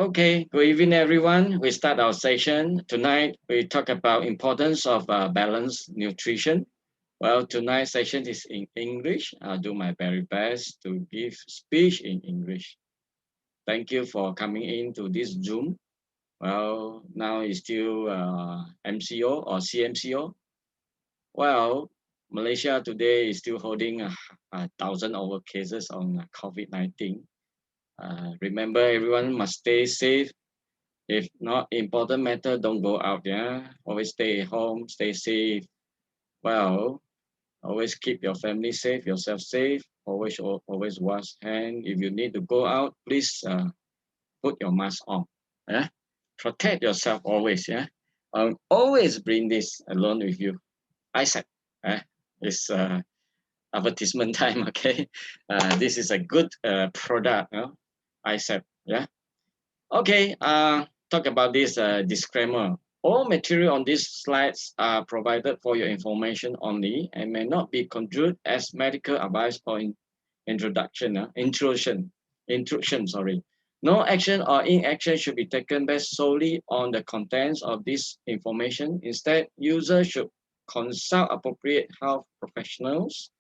Okay, good evening, everyone. We start our session. Tonight, we talk about importance of balanced nutrition. Well, tonight's session is in English. I'll do my very best to give speech in English. Thank you for coming into this Zoom. Well, now it's still MCO or CMCO. Well, Malaysia today is still holding a thousand over cases on COVID-19. Remember, everyone must stay safe. If not important matter, don't go out. Yeah, always stay at home, stay safe. Well, always keep your family safe, yourself safe. Always wash hand. If you need to go out, please put your mask on. Yeah, protect yourself always. Yeah, always bring this along with you. Eyesight. It's advertisement time. Okay, this is a good product. Eyesight. Yeah. Okay, talk about this disclaimer. All material on these slides are provided for your information only and may not be construed as medical advice or intrusion. Sorry. No action or inaction should be taken based solely on the contents of this information. Instead, users should consult appropriate health professionals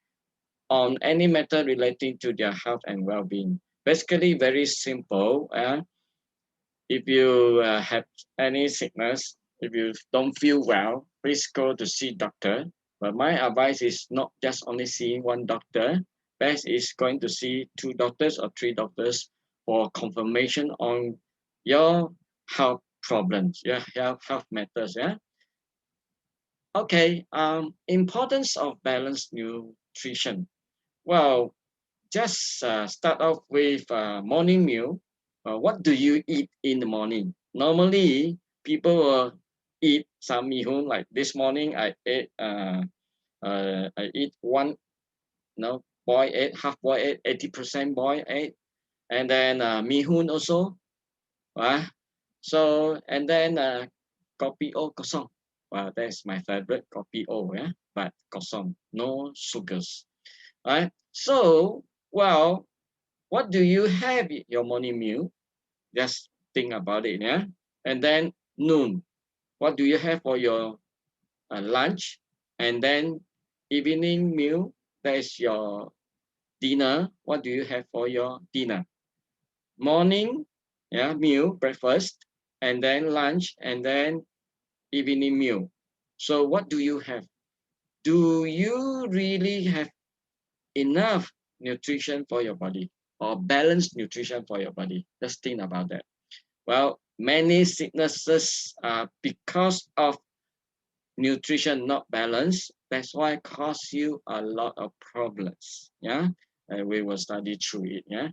on any matter relating to their health and well-being. Basically, very simple. If you have any sickness, if you don't feel well, please go to see doctor. But my advice is not just only seeing one doctor. Best is going to see two doctors or three doctors for confirmation on your health problems, your health matters. Yeah. Okay. Importance of balanced nutrition. Well, just start off with morning meal. What do you eat in the morning? Normally, people will eat some mihun. Like this morning, I eat one, boiled egg, half boiled egg, 80% boiled egg, and then mihun also. Uh, so and then kopi o kosong. Well, that's my favorite kopi o. Yeah, but kosong, no sugars. Right. So, well, what do you have in your morning meal? Just think about it, yeah. And then noon, what do you have for your lunch? And then evening meal, that is your dinner. What do you have for your dinner? Morning, yeah, meal, breakfast, and then lunch, and then evening meal. So what do you have? Do you really have enough nutrition for your body or balanced nutrition for your body? Just think about that. Well, many sicknesses are because of nutrition not balanced. That's why cause you a lot of problems. Yeah, and we will study through it. Yeah.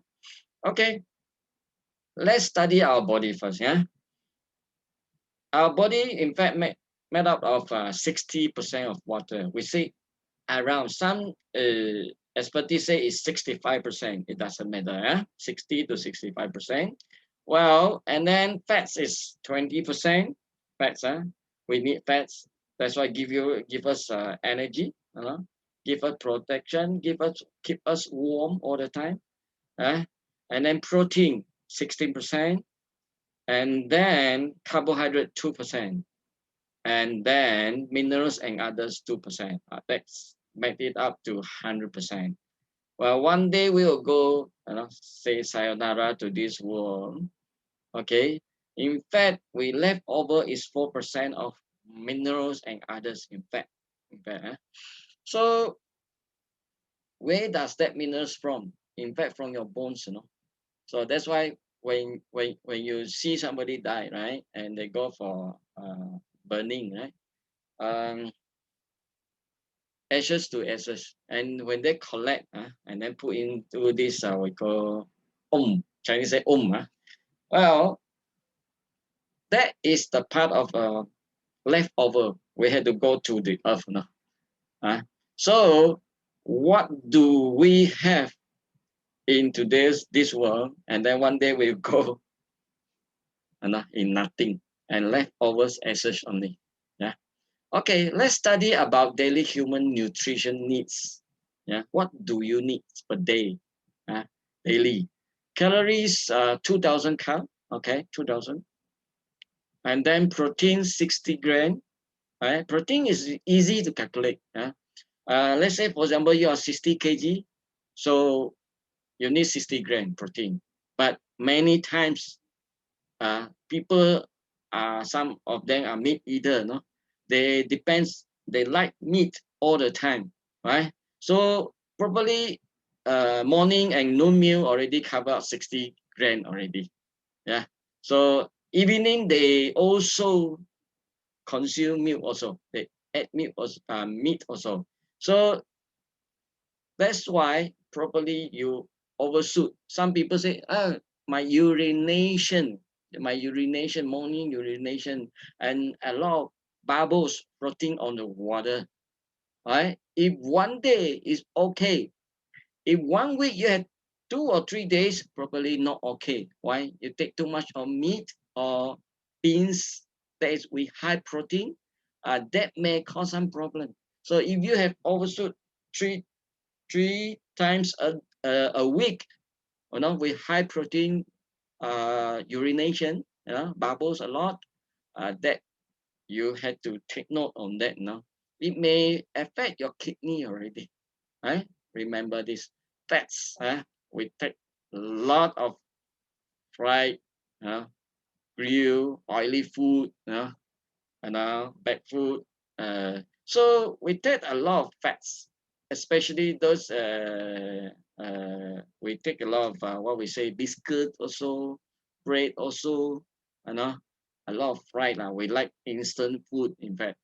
Okay, let's study our body first. Yeah, our body, in fact, made up of 60% of water. We say around some experts say it's 65%. It doesn't matter. 60 to 65%. Well, and then fats is 20%. Fats, we need fats. That's why give us energy, give us protection, keep us warm all the time. And then protein 16%, and then carbohydrate 2%, and then minerals and others 2%. That's make it up to 100%. Well, one day we will go, say sayonara to this world. Okay. In fact, we left over is 4% of minerals and others. In fact. So where does that minerals from? In fact, from your bones. So that's why when you see somebody die, right, and they go for burning, right, ashes to ashes, and when they collect, and then put into this we call Chinese say well, that is the part of leftover. We had to go to the earth now. So what do we have in today's this world? And then one day we'll go in nothing and leftovers ashes only. Yeah. Okay, let's study about daily human nutrition needs. Yeah, what do you need per day? Daily calories, 2,000 cal. Okay, 2,000. And then protein 60 gram. Right? Protein is easy to calculate. Let's say, for example, you are 60 kg, so you need 60 gram protein. But many times, people, some of them are meat eater, no? They like meat all the time, right? So probably morning and noon meal already cover 60 gram already. Yeah. So evening they also consume milk also. They add milk also, meat also. So that's why probably you overshoot. Some people say, my urination, morning urination, and a lot of bubbles floating on the water. Right? If one day is okay, if 1 week you have 2 or 3 days, probably not okay. Why? You take too much of meat or beans that is with high protein, that may cause some problem. So if you have overshoot three three times a week, with high protein urination, bubbles a lot, that you had to take note on that. It may affect your kidney already. Right? Remember this fats. We take a lot of fried, grill, oily food, and bad food. So we take a lot of fats, especially those. We take a lot of what we say biscuit also, bread also, a lot of fried. We like instant food, in fact.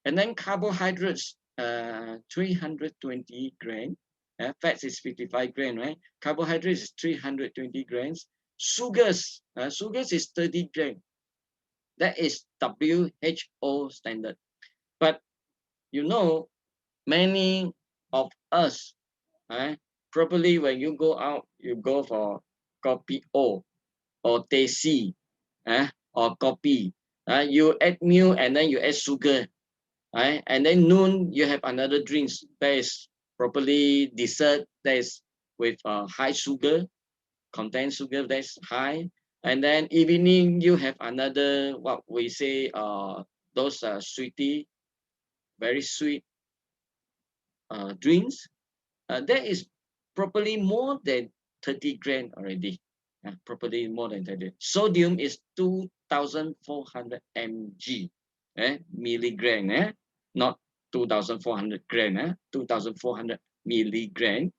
And then carbohydrates, 320 grams. Fats is 55 grams, right? Carbohydrates is 320 grams. Sugars is 30 grams. That is WHO standard. But many of us, probably when you go out, you go for kopi or teh, or coffee. You add milk and then you add sugar. Right? And then noon, you have another drinks that is probably dessert that is with high sugar, contain sugar that's high. And then evening, you have another, what we say, those sweetie, very sweet drinks. That is probably more than 30 gram already. Probably more than 30. Sodium is 2,400 mg, milligram, not 2,400 gram, 2,400 milligram.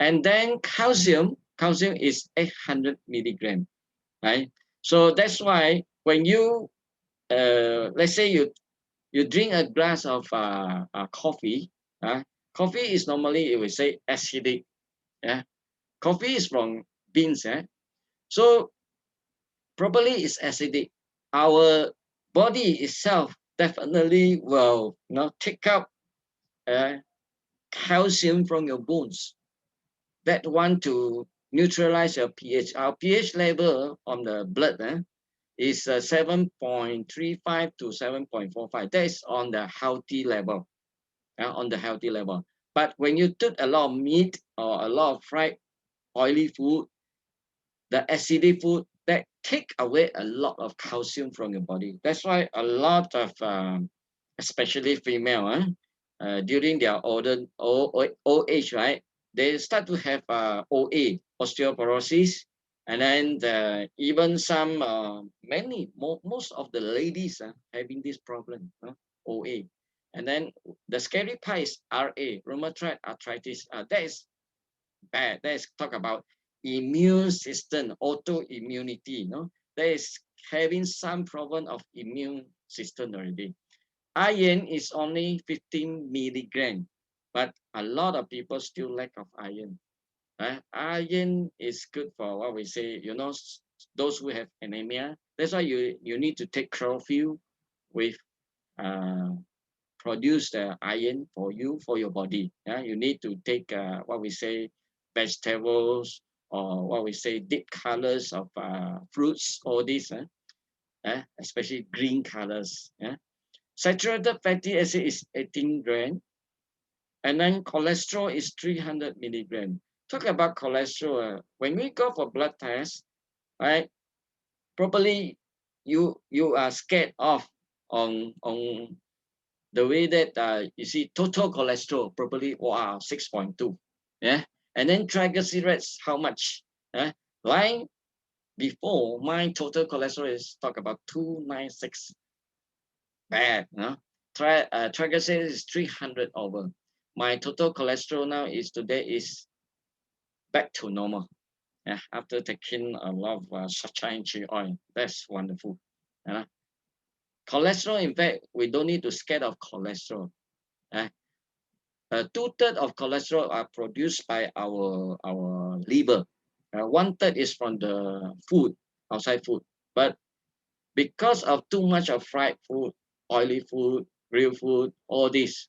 And then calcium is 800 milligram, right? So that's why when you, let's say you drink a glass of coffee, coffee is normally, it will say acidic. Yeah, coffee is from beans. So probably it's acidic. Our body itself definitely will take up calcium from your bones. That want to neutralize your pH. Our pH level on the blood is 7.35 to 7.45. That is on the healthy level. On the healthy level. But when you took a lot of meat or a lot of fried oily food, the acidic food, that take away a lot of calcium from your body. That's why a lot of, especially female, during their old age, right? They start to have OA, osteoporosis, and then even some, most of the ladies having this problem, OA. And then the scary part is RA, rheumatoid arthritis. That is bad. That is talk about immune system, autoimmunity. That is having some problem of immune system already. Iron is only 15 milligram, but a lot of people still lack of iron. Iron is good for what we say, those who have anemia. That's why you need to take chlorophyll with uh, produce the iron for you, for your body. You need to take what we say vegetables, or what we say deep colors of fruits, all these, especially green colors. Saturated fatty acid is 18 gram, and then cholesterol is 300 milligram. Talk about cholesterol. When we go for blood test, right? probably you are scared of on the way that you see total cholesterol probably wow 6.2, yeah, and then triglycerides how much, yeah, like before my total cholesterol is talk about 296, bad, no, triglycerides is 300 over. My total cholesterol now is today is back to normal, yeah, after taking a lot of sunshine oil. That's wonderful. uh, Cholesterol, in fact, we don't need to scared of cholesterol. uh, 2/3 of cholesterol are produced by our liver. 1/3 is from the food, outside food. But because of too much of fried food, oily food, grilled food, all this,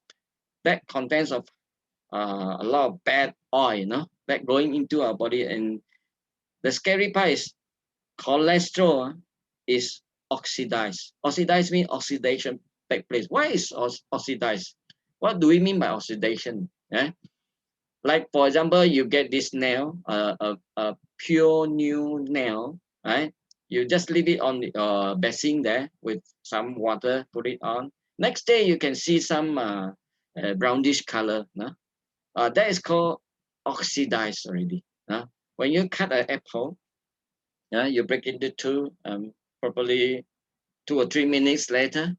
that contains of a lot of bad oil, that going into our body. And the scary part is cholesterol is oxidized. Oxidized means oxidation take place. Why is oxidized? What do we mean by oxidation? Yeah? Like for example, you get this nail, a pure new nail, right? You just leave it on the basin there with some water, put it on. Next day, you can see some brownish color. No? That is called oxidized already. No? When you cut an apple, you break into two, probably 2 or 3 minutes later,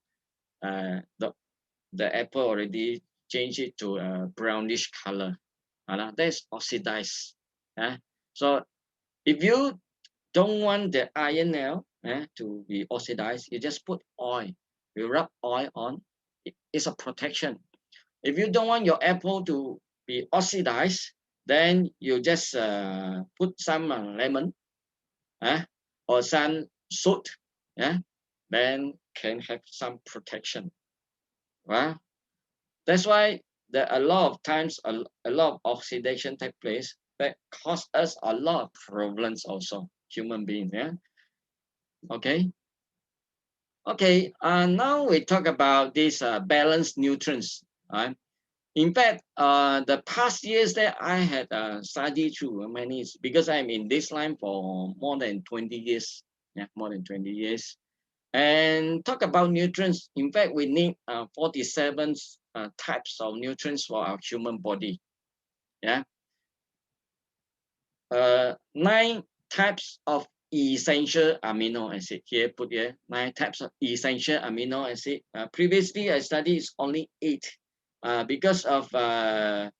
the apple already changed it to a brownish color. That's oxidized. So if you don't want the iron nail to be oxidized, you just put oil. You rub oil on. It's a protection. If you don't want your apple to be oxidized, then you just put some lemon or some salt. Yeah, then can have some protection. Right? That's why there a lot of times a lot of oxidation take place that cause us a lot of problems also, human beings. Yeah. Okay. Okay. Now we talk about these balanced nutrients. Right. In fact, the past years that I had studied through many, because I'm in this line for more than 20 years. Yeah, more than 20 years. And talk about nutrients. In fact, we need 47 types of nutrients for our human body. Yeah, 9 types of essential amino acid. Here, put here 9 types of essential amino acid. Previously, I studied is only 8. Because of uh,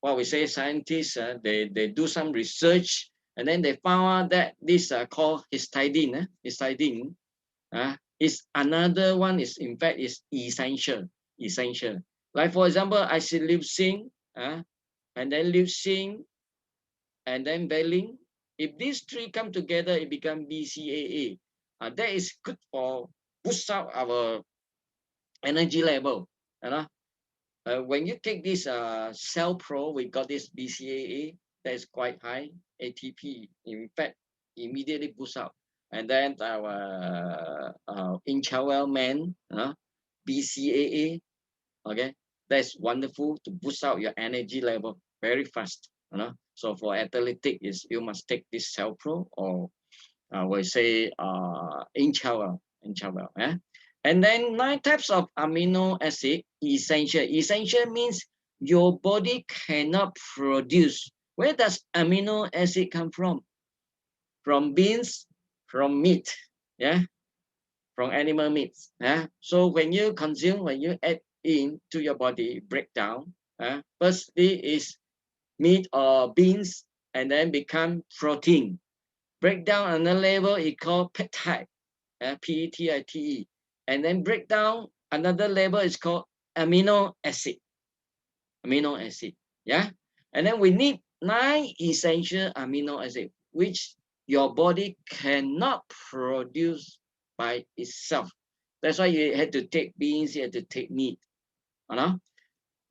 what we say, scientists, they do some research, and then they found out that this called histidine. Histidine is another one, is in fact is essential. Like for example, isoleucine, and then leucine, and then valine. If these three come together, it becomes BCAA. That is good for boost up our energy level. You know, when you take this cell pro, we got this BCAA that is quite high. ATP, in fact, immediately boost up. And then our Inchawel man, BCAA, okay, that's wonderful to boost out your energy level very fast. So for athletic, is you must take this cell pro, or we say Inchawel. And then 9 types of amino acid essential. Essential means your body cannot produce. Where does amino acid come from? From beans, from meat, yeah, from animal meats. Yeah. So when you consume, when you add into your body, break down. Firstly is meat or beans, and then become protein. Break down another level, it called peptide, PETITE, and then break down another level is called amino acid. Amino acid, yeah. And then we need 9 essential amino acid, which your body cannot produce by itself. That's why you had to take beans, you had to take meat, and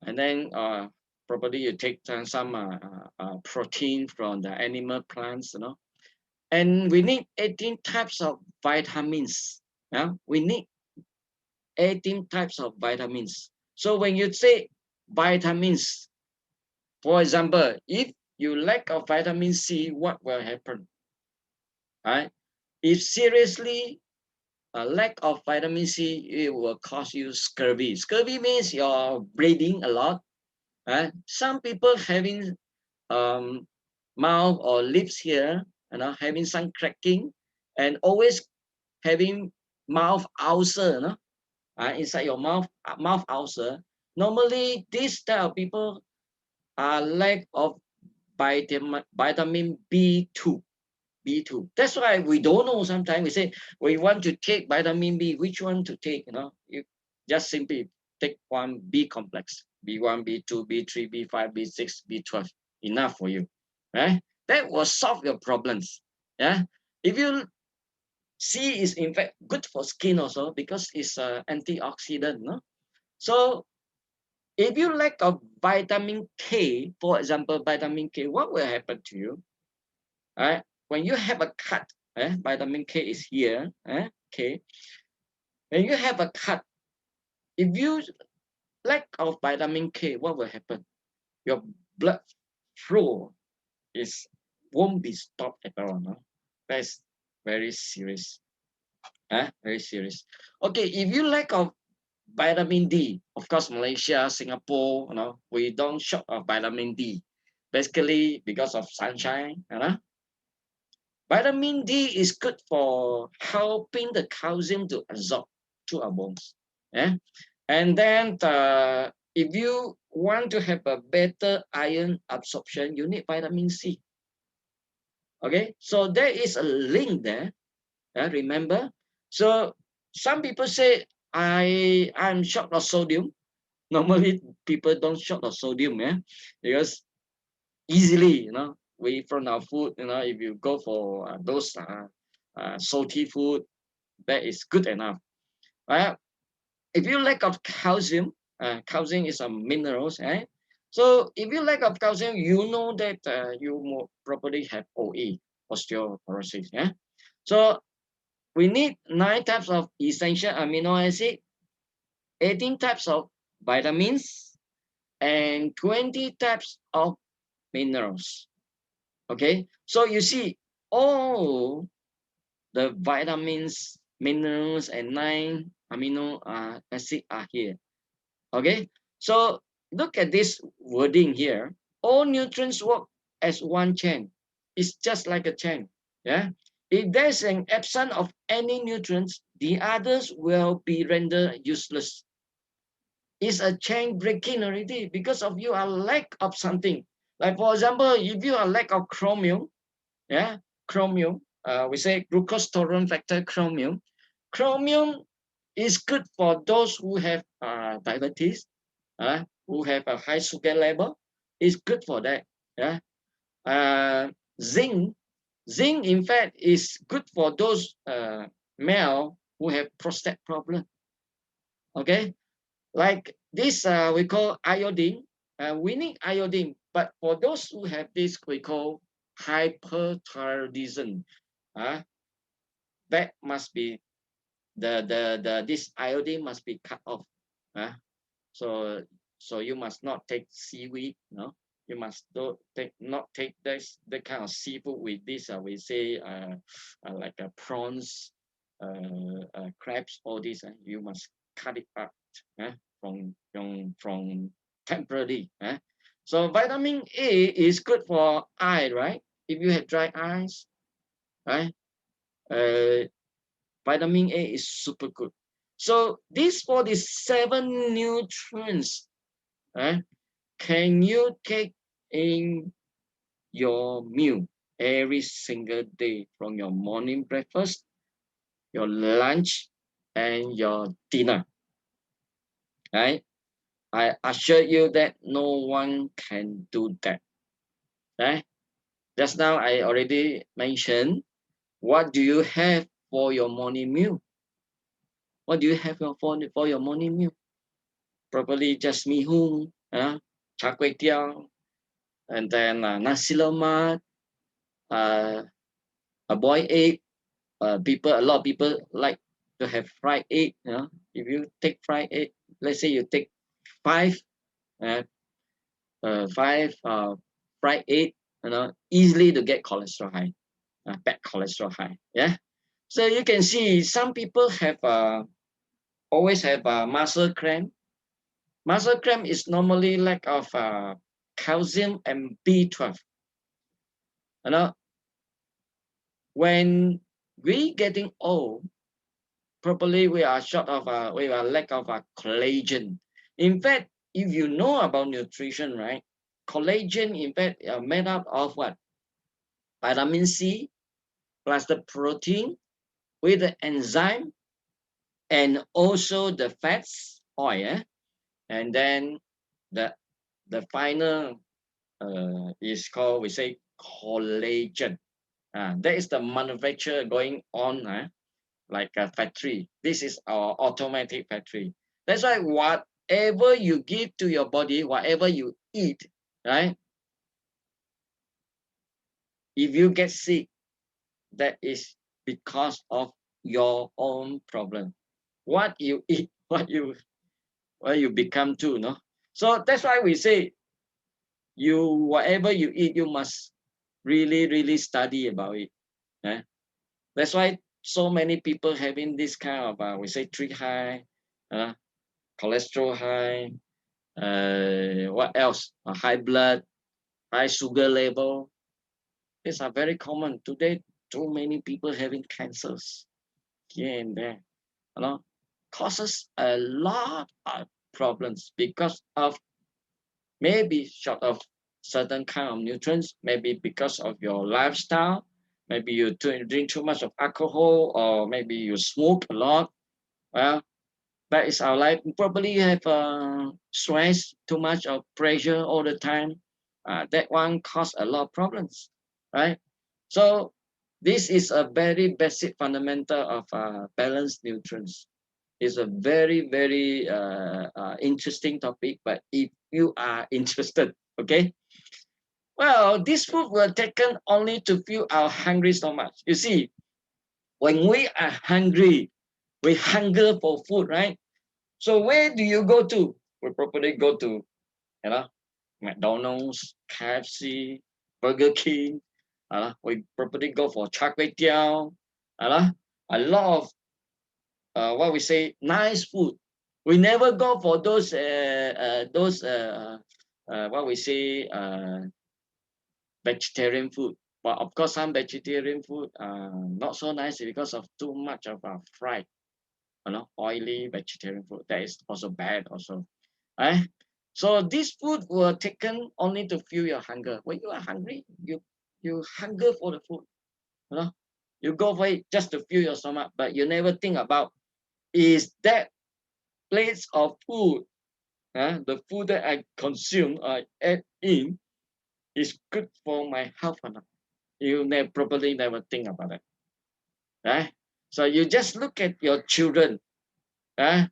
then probably you take some protein from the animal plants, And we need 18 types of vitamins. Yeah? We need 18 types of vitamins. So when you say vitamins, for example, if you lack of vitamin C, what will happen? right? If seriously a lack of vitamin C, it will cause you scurvy. Scurvy means you're bleeding a lot. Right? Some people having mouth or lips here, having some cracking, and always having mouth ulcer, inside your mouth ulcer. Normally, this type of people are lack of vitamin B2. B2. That's why we don't know. Sometimes we say we want to take vitamin B. Which one to take? You just simply take one B complex. B1, B2, B3, B5, B6, B12. Enough for you. Right? That will solve your problems. Yeah. If you C is in fact good for skin also because it's an antioxidant. No? So if you lack of vitamin K, for example, vitamin K, what will happen to you? Right? When you have a cut, vitamin K is here. K. When you have a cut, if you lack of vitamin K, what will happen? Your blood flow is won't be stopped at all. No? That's very serious. Very serious. Okay, if you lack of vitamin D, of course, Malaysia, Singapore, we don't short of vitamin D. Basically, because of sunshine, vitamin D is good for helping the calcium to absorb to our bones. Yeah? And then if you want to have a better iron absorption, you need vitamin C. Okay, so there is a link there. Remember? So some people say I'm short of sodium. Normally people don't short of sodium, because easily, we from our food, if you go for those salty food, that is good enough. Right? If you lack of calcium, calcium is a minerals, so if you lack of calcium, you know that you more probably have OE, osteoporosis. So we need 9 types of essential amino acid, 18 types of vitamins, and 20 types of minerals. Okay, so you see all the vitamins, minerals, and 9 amino acid are here. Okay, so look at this wording here. All nutrients work as one chain. It's just like a chain. Yeah. If there's an absence of any nutrients, the others will be rendered useless. It's a chain breaking already because of you are lack of something. Like for example, if you are lack of chromium, chromium, we say glucose tolerance factor chromium. Chromium is good for those who have diabetes, who have a high sugar level. It's good for that. Yeah. Zinc, in fact is good for those male who have prostate problem. Okay, like this we call iodine. We need iodine, but for those who have this we call hyperthyroidism. That must be the this iodine must be cut off. So you must not take seaweed. You must not take this the kind of seafood with this. We say like prawns, crabs, all this. You must cut it out from temporarily. So vitamin A is good for eye, right? If you have dry eyes, right? Vitamin A is super good. So these 47 nutrients, can you take in your meal every single day from your morning breakfast, your lunch, and your dinner? Right? I assure you that no one can do that. Right? Just now I already mentioned, what do you have for your morning meal? What do you have for your morning meal? Probably just mee hoon, char kway teow, and then nasi lemak, a boiled egg. A lot of people like to have fried egg. If you take fried egg, let's say you take five, uh, five fried egg, easily to get cholesterol high. bad cholesterol high. Yeah. So you can see some people have always have muscle cramp. Muscle cramp is normally lack of calcium and B12. You know, when we getting old, probably we are short of we are lack of collagen. In fact, if you know about nutrition, right? Collagen, in fact, are made up of what? Vitamin C plus the protein with the enzyme and also the fats, oil, and then the final is called, we say, collagen. That is the manufacture going on like a factory. This is our automatic factory. That's why whatever you give to your body, whatever you eat, right? If you get sick, that is because of your own problem. What you eat, what you become to, no? So that's why we say whatever you eat, you must really, really study about it. Eh? That's why so many people having this kind of we say tree high, cholesterol high, what else? High blood, high sugar level. These are very common today. Too many people having cancers here and there. You know, causes a lot of problems because of maybe short of certain kind of nutrients, maybe because of your lifestyle, maybe you drink too much of alcohol, or maybe you smoke a lot. Well, that is our life. Probably you have stress, too much of pressure all the time. That one cause a lot of problems, right? So this is a very basic fundamental of balanced nutrients. It's a very, very interesting topic, but if you are interested, okay? Well, these food were taken only to fill our hungry stomach. You see, when we are hungry, we hunger for food, right? So where do you go to? We probably go to, McDonald's, KFC, Burger King. We probably go for char kway teow. A lot of what we say nice food. We never go for those what we say vegetarian food. But of course, some vegetarian food not so nice because of too much of fried, oily vegetarian food. That is also bad also. Eh? So these food were taken only to fuel your hunger. When you are hungry, you hunger for the food. You know, you go for it just to fuel your stomach, but you never think about, is that plates of food, the food that I consume, I add in, is good for my health or not? You probably never think about it. Right? So you just look at your children. Uh,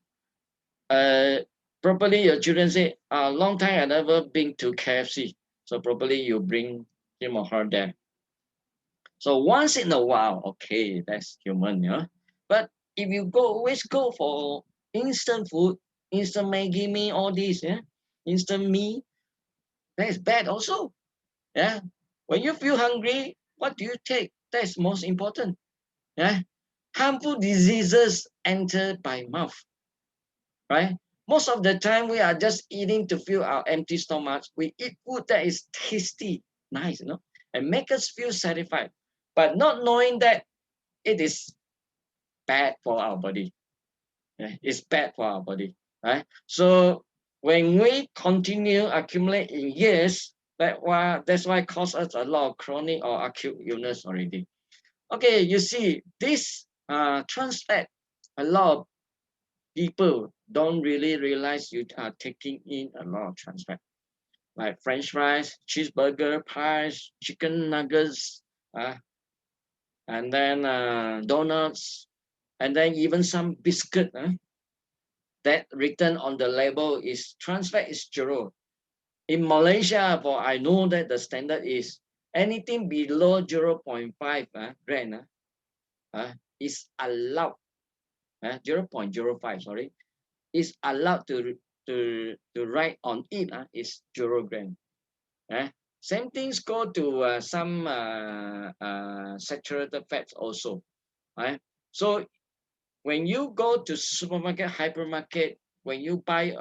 uh, Probably your children say, a long time I never been to KFC. So probably you bring him or her there. So once in a while, okay, that's human, yeah. But if you always go for instant food, instant Maggi me, all these, yeah, instant me, that is bad also. Yeah. When you feel hungry, what do you take? That's most important. Yeah. Harmful diseases enter by mouth, right? Most of the time we are just eating to fill our empty stomachs. We eat food that is tasty, nice, and make us feel satisfied, but not knowing that it is bad for our body. Yeah, it's bad for our body, right? So when we continue accumulate in years, that's why it causes us a lot of chronic or acute illness already. Okay, you see, this trans fat, a lot of people don't really realize you are taking in a lot of trans fat, like French fries, cheeseburger, pies, chicken nuggets, uh, and then donuts, and then even some biscuit. That written on the label is trans fat is zero. In Malaysia, for I know that the standard is anything below 0.5 gram is allowed. 0.05, sorry, is allowed to write on it is 0 gram. Same things go to some saturated fats also, right? So when you go to supermarket, hypermarket, when you buy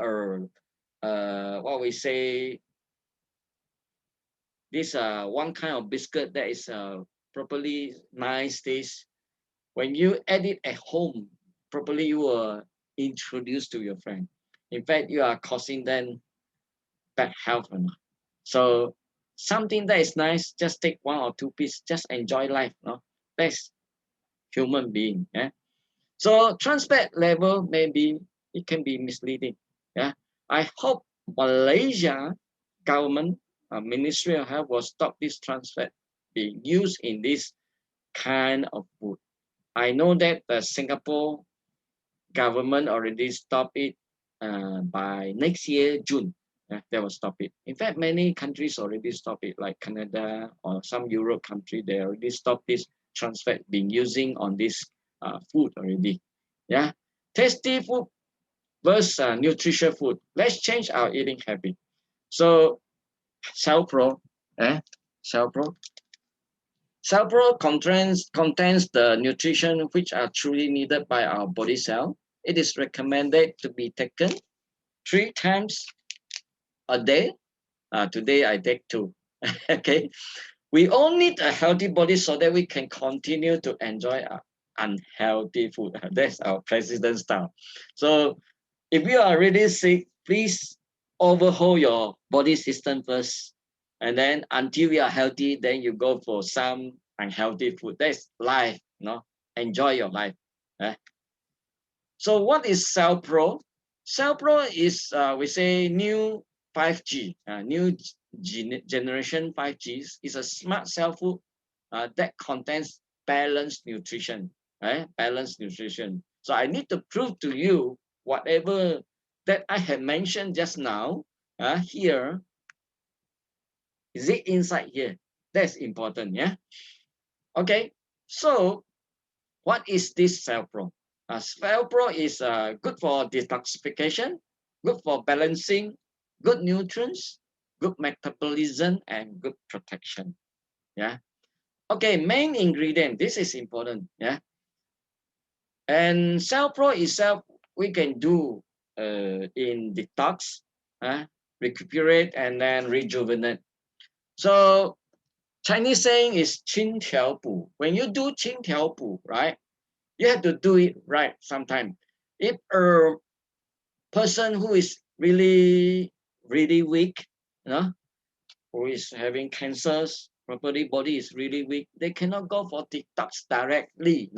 what we say, this one kind of biscuit that is properly nice taste, when you add it at home properly, you will introduce to your friend. In fact, you are causing them bad health or not. So something that is nice, just take one or two pieces, just enjoy life. No, that's human being. Yeah. So trans fat level maybe it can be misleading. Yeah. I hope Malaysia government Ministry of Health will stop this trans fat being used in this kind of food. I know that the Singapore government already stopped it by next year June. They will stop it. In fact, many countries already stop it, like Canada or some Europe country. They already stopped this trans fat being using on this food already. Yeah, tasty food versus nutritious food. Let's change our eating habit. So, Cell Pro, Cell Pro. Cell Pro contains the nutrition which are truly needed by our body cell. It is recommended to be taken 3 times a day. Today I take 2. Okay. We all need a healthy body so that we can continue to enjoy unhealthy food. That's our president style. So if you are really sick, please overhaul your body system first. And then until you are healthy, then you go for some unhealthy food. That's life, Enjoy your life. eh? So what is Cell Pro? Cell Pro is, we say, new 5G, new generation 5G is a smart cell food that contains balanced nutrition, right? Balanced nutrition. So I need to prove to you whatever that I have mentioned just now, here, is it inside here? That's important, yeah? Okay, so what is this Cell Pro? Cell Pro is good for detoxification, good for balancing, good nutrients, good metabolism, and good protection. Yeah. Okay, main ingredient. This is important. Yeah. And Cell Pro itself, we can do in detox, recuperate, and then rejuvenate. So Chinese saying is 清调补. When you do 清调补, right? You have to do it right sometime. If a person who is really, really weak, who is having cancers, property body is really weak, they cannot go for detox directly.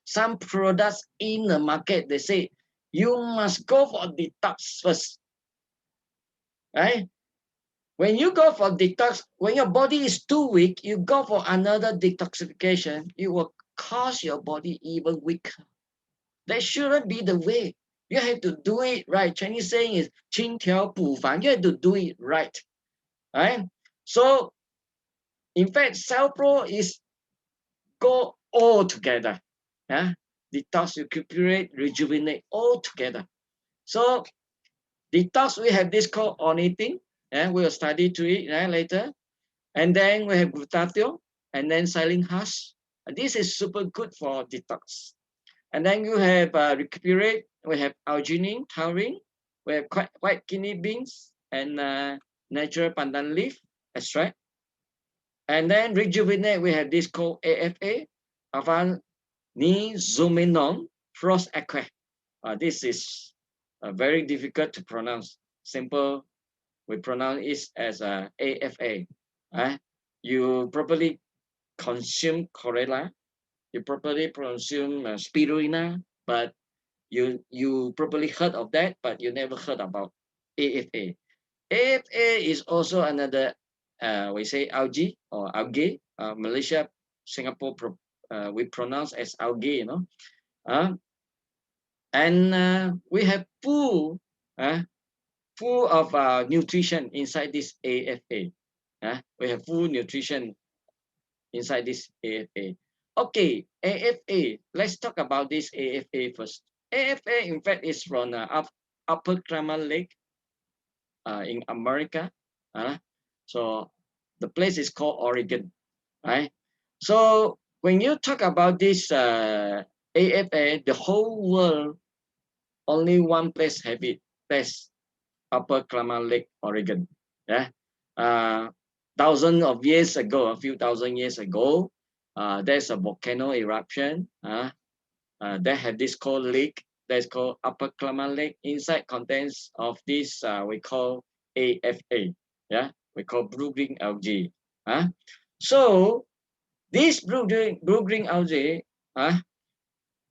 Some products in the market, they say, you must go for detox first, right? When you go for detox, when your body is too weak, you go for another detoxification, it will cause your body even weaker. That shouldn't be the way. You have to do it right. Chinese saying is 清调补饭. You have to do it right. Right? So, in fact, Cell Pro is go all together. Yeah? Detox, recuperate, rejuvenate all together. So, detox, we have this called ornithine. Yeah? We'll study to it later. And then we have glutathione and then silent hash. This is super good for detox. And then you have recuperate, we have arginine, taurine, we have white kidney beans, and natural pandan leaf extract. And then rejuvenate, we have this called AFA, avanizumab frost aqua. This is very difficult to pronounce. Simple, we pronounce it as AFA. You properly consume chlorella, you properly consume spirulina, but you probably heard of that, but you never heard about AFA. AFA is also another, we say algae or algae. Malaysia, Singapore, we pronounce as algae, and we have full of nutrition inside this AFA. We have full nutrition inside this AFA. Okay, AFA. Let's talk about this AFA first. AFA, in fact, is from Upper Klamath Lake in America. So the place is called Oregon, right? So when you talk about this AFA, the whole world, only one place have it. That's Upper Klamath Lake, Oregon. Yeah, thousands of years ago, a few thousand years ago, there's a volcano eruption. They have this cold lake that's called Upper Klamath Lake. Inside contains of this we call AFA. Yeah, we call blue-green algae. So this blue-green algae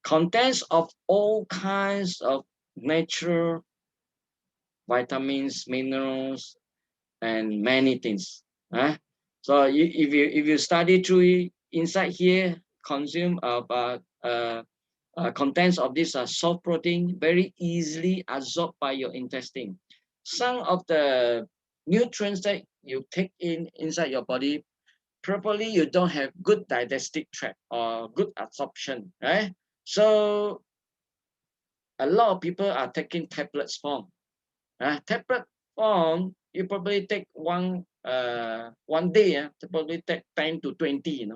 contains of all kinds of natural vitamins, minerals, and many things. So if you study through it, inside here, consume about contents of this soft protein very easily absorbed by your intestine. Some of the nutrients that you take in inside your body, probably you don't have good digestive tract or good absorption, right? So a lot of people are taking tablets form. Tablet form, you probably take one day, to probably take 10 to 20,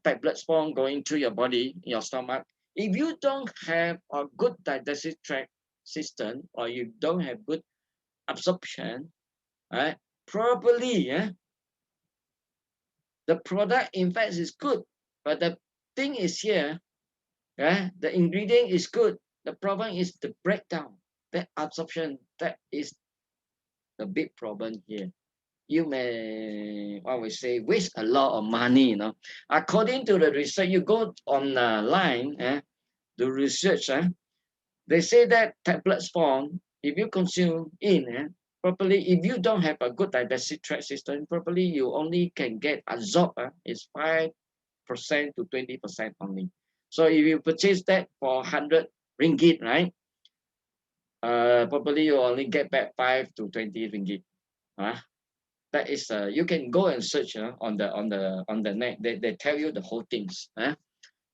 tablets form going through your body, your stomach. If you don't have a good digestive tract system or you don't have good absorption, probably the product in fact is good, but the thing is here, the ingredient is good. The problem is the breakdown, the absorption. That is the big problem here. You may, what we say, waste a lot of money, According to the research, you go online, the research, they say that tablets form, if you consume properly, if you don't have a good digestive tract system, properly, you only can get absorbed, is 5% to 20% only. So if you purchase that for 100 ringgit, right? Probably you only get back 5 to 20 ringgit. That is you can go and search on the net. They tell you the whole things.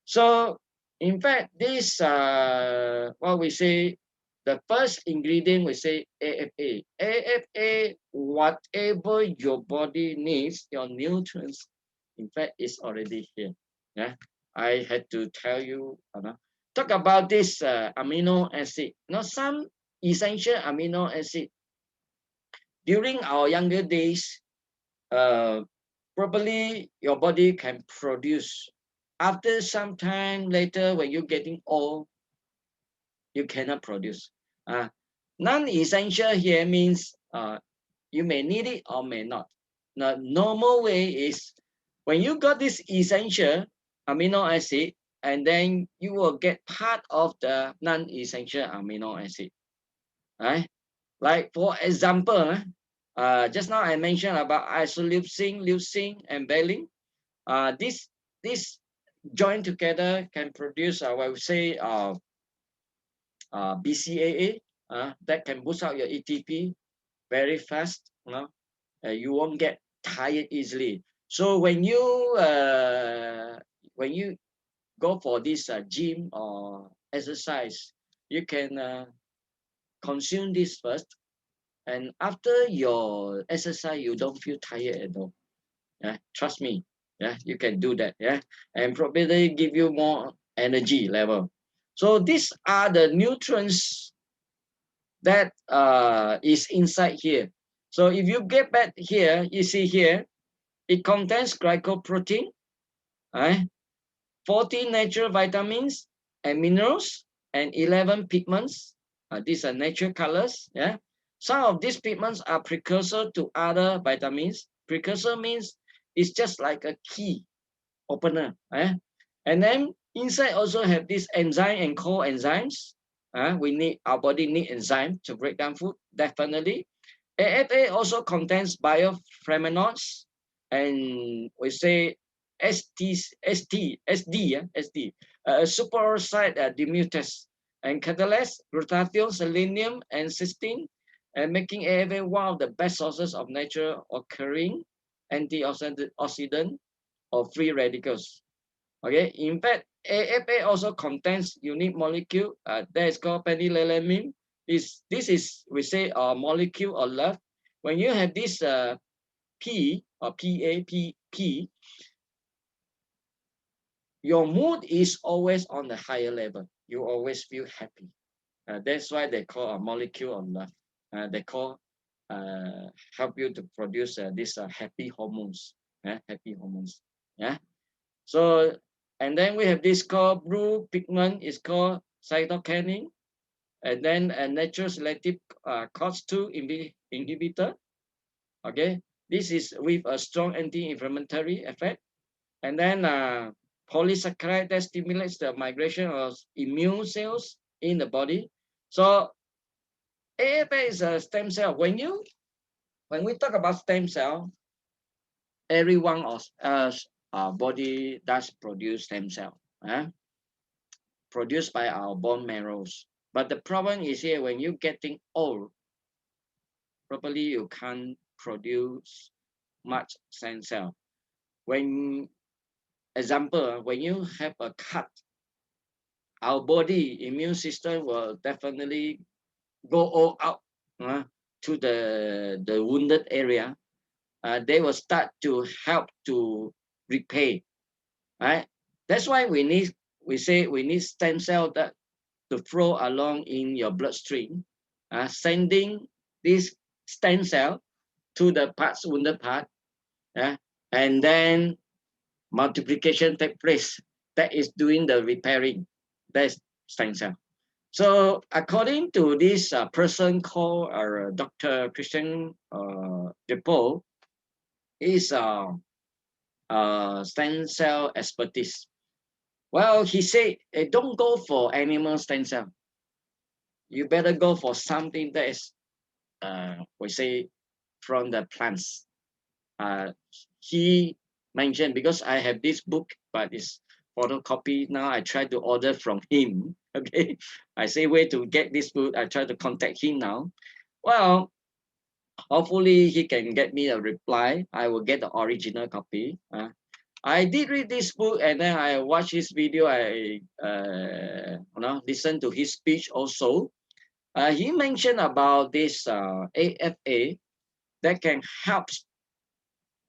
So in fact, this what we say, the first ingredient we say AFA. AFA, whatever your body needs, your nutrients, in fact, is already here. I had to tell you. Talk about this amino acid. Some essential amino acid during our younger days, probably your body can produce. After some time later, when you're getting old, you cannot produce. Non-essential here means you may need it or may not. The normal way is when you got this essential amino acid, and then you will get part of the non-essential amino acid. Right? Like for example, just now I mentioned about isoleucine, leucine, and valine. This joined together can produce what we say BCAA that can boost out your ATP very fast. You won't get tired easily. So when you go for this gym or exercise, you can consume this first, and after your exercise, you don't feel tired at all. Trust me. You can do that. And probably give you more energy level. So these are the nutrients that is inside here. So if you get back here, you see here, it contains glycoprotein, 14 natural vitamins and minerals, and 11 pigments. These are natural colors. Some of these pigments are precursor to other vitamins. Precursor means it's just like a key opener. And then inside also have this enzyme and coenzymes. Our body need enzyme to break down food, definitely. AFA also contains bioflavonoids, and we say SD, superoxide dismutase, and catalase, glutathione, selenium, and cysteine, and making AFA one of the best sources of natural occurring antioxidant or free radicals. Okay, in fact, AFA also contains unique molecule that is called phenylalanine. This is, we say, a molecule of love. When you have this P or PAPP, your mood is always on the higher level. You always feel happy. That's why they call a molecule of love. They call help you to produce these happy hormones. Happy hormones. Yeah. So and then we have this called blue pigment. Is called cytokinin, and then a natural selective COX-2 inhibitor. Okay, this is with a strong anti-inflammatory effect, and then polysaccharide that stimulates the migration of immune cells in the body. So AFA is a stem cell. When we talk about stem cell, every one of us body does produce stem cell, produced by our bone marrows. But the problem is here, when you're getting old, probably you can't produce much stem cell. When example, when you have a cut, our body immune system will definitely go all out to the wounded area. They will start to help to repair. Right? That's why we say we need stem cell that to flow along in your bloodstream, sending this stem cell to the parts wounded part, and then multiplication take place. That is doing the repairing. That's stem cell. So according to this person called Dr. Christian Depot, is stem cell expertise. Well, he said, don't go for animal stem cell. You better go for something that is, we say, from the plants. He mentioned, because I have this book, but it's photocopy now. I try to order from him. Okay, I say where to get this book. I try to contact him now. Well, hopefully he can get me a reply. I will get the original copy. I did read this book, and then I watched his video. I listened to his speech also. He mentioned about this AFA that can help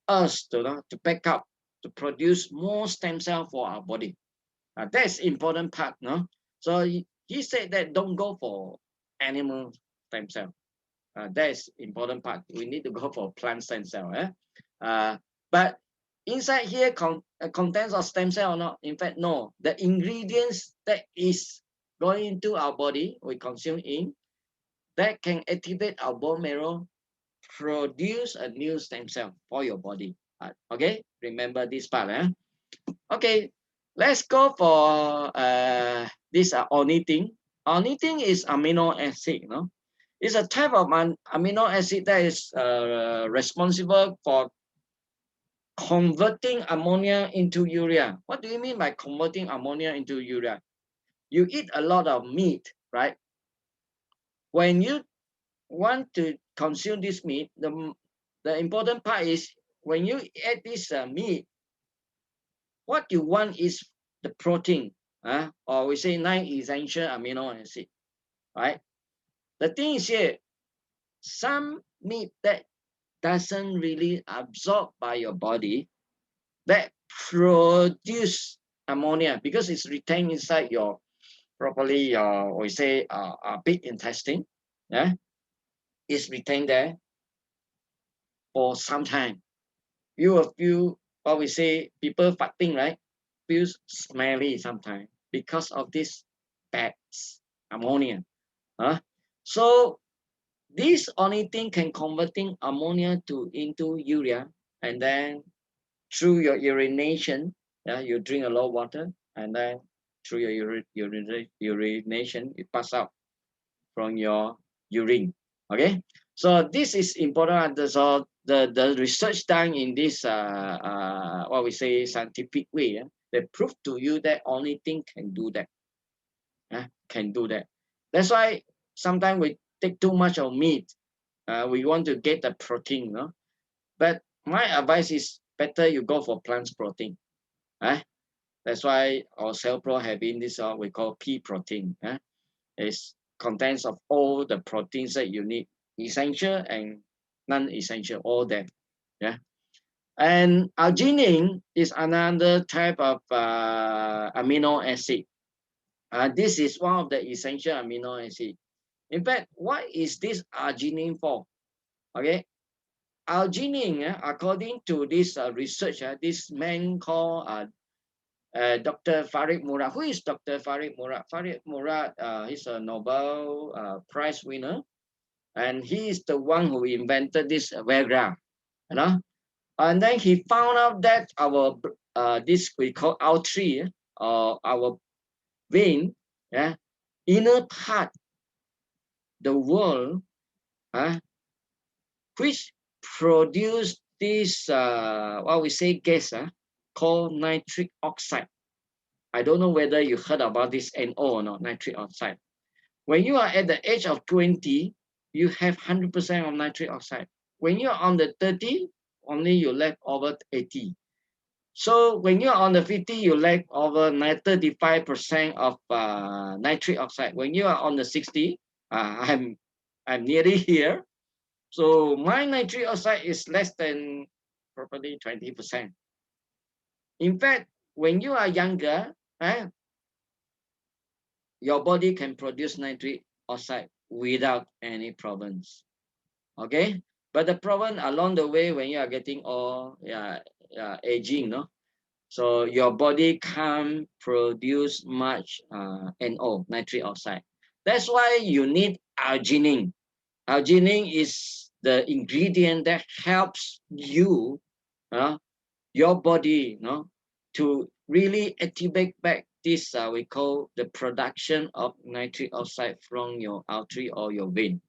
us to back up, to produce more stem cell for our body. That's important part, no? So he said that don't go for animal stem cell. That's important part. We need to go for plant stem cell. But inside here contains of stem cell or not? In fact, no. The ingredients that is going into our body, we consume in, that can activate our bone marrow, produce a new stem cell for your body. Okay, remember this part. Okay, let's go for this ornithine. Ornithine is amino acid. No, it's a type of amino acid that is responsible for converting ammonia into urea. What do you mean by converting ammonia into urea? You eat a lot of meat, right? When you want to consume this meat, the important part is when you add this meat, what you want is the protein, or we say 9 essential amino acid, right? The thing is here, some meat that doesn't really absorb by your body, that produce ammonia because it's retained inside your properly we say big intestine, it's retained there for some time. You will feel what we say people farting, right? Feels smelly sometimes because of this bad ammonia. So this only thing can converting ammonia into urea, and then through your urination, you drink a lot of water, and then through your urination, it pass out from your urine. Okay, so this is important. So the research done in this what we say scientific way, they prove to you that only thing can do that. Can do that. That's why sometimes we take too much of meat. We want to get the protein, no? But my advice is better you go for plant protein. That's why our Cell Pro having this we call Pea Protein. It contains of all the proteins that you need, essential and non-essential, all that. Yeah. And arginine is another type of amino acid. This is one of the essential amino acid. In fact, what is this arginine for? Okay, arginine, according to this research, this man called Dr. Farid Murad. Who is Dr. Farid Murad? Farid Murad, he's a Nobel Prize winner, and he is the one who invented this Viagra. You know, and then he found out that our this we call artery or our vein, yeah, inner part, the wall, which produce this what we say gas called nitric oxide. I don't know whether you heard about this NO or not, nitric oxide. When you are at the age of 20, you have 100% of nitric oxide. When you're on the 30, only you left over 80. So when you're on the 50, you lack over 35% of nitric oxide. When you are on the 60, I'm nearly here. So my nitric oxide is less than probably 20%. In fact, when you are younger, your body can produce nitric oxide without any problems. Okay, but the problem along the way when you are getting old, aging, no. So your body can't produce much NO, nitric oxide. That's why you need arginine. Arginine is the ingredient that helps you, your body, to really activate back this we call the production of nitric oxide from your artery or your vein.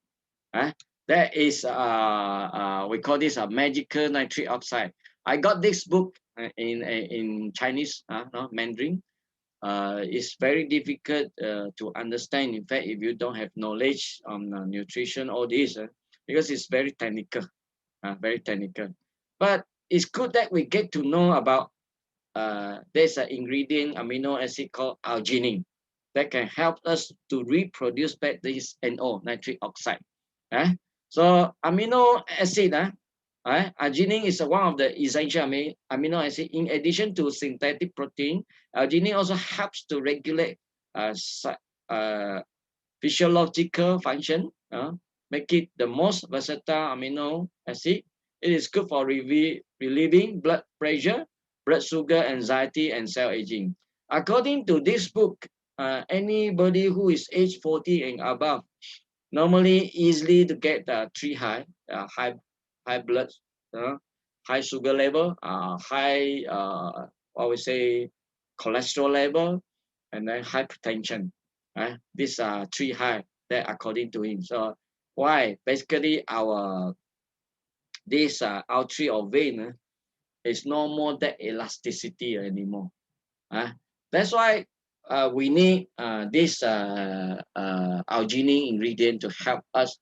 That is we call this a magical nitric oxide. I got this book in Chinese, no, Mandarin. It's very difficult to understand. In fact, if you don't have knowledge on nutrition, all this, because it's very technical, very technical. But it's good that we get to know about there's an ingredient amino acid called arginine that can help us to reproduce back this NO, nitric oxide. So amino acid, arginine is one of the essential amino acid. In addition to synthetic protein, arginine also helps to regulate uh, physiological function, make it the most versatile amino acid. It is good for relieving blood pressure, blood sugar, anxiety, and cell aging. According to this book, anybody who is age 40 and above normally easily to get three high blood, high sugar level, high what we say cholesterol level, and then hypertension. These are three high that according to him. So why? Basically, our this artery or vein is no more that elasticity anymore. That's why we need this arginine ingredient to help us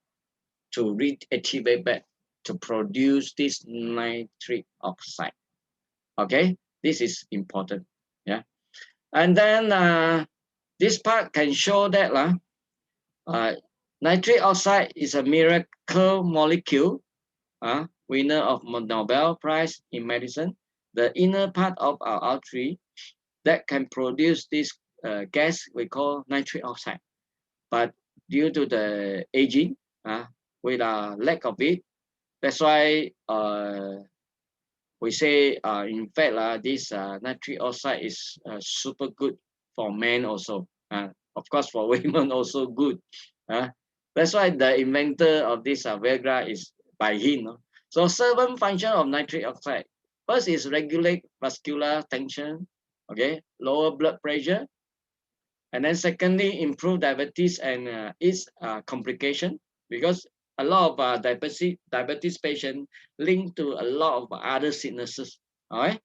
to reactivate back to produce this nitric oxide. Okay, this is important. Yeah, and then this part can show that nitric oxide is a miracle molecule, winner of Nobel Prize in medicine. The inner part of our artery that can produce this gas we call nitric oxide. But due to the aging, with a lack of it, that's why we say, in fact, this nitric oxide is super good for men also. Of course, for women also good. That's why the inventor of this Viagra is by him. So 7 function of nitric oxide. First is regulate vascular tension, okay, lower blood pressure, and then secondly, improve diabetes and its complication, because a lot of diabetes patient linked to a lot of other sicknesses. All right.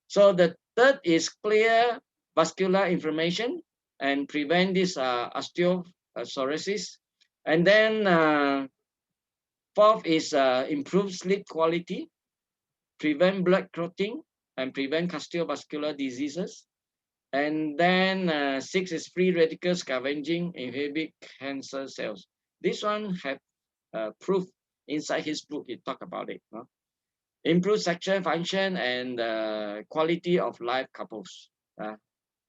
So the third is clear vascular inflammation and prevent this osteoporosis. And then fourth is improve sleep quality, prevent blood clotting, and prevent cardiovascular diseases. And then 6 is free radical scavenging, inhibit cancer cells. This one have proof inside his book. He talk about it. improve sexual function and quality of life couples.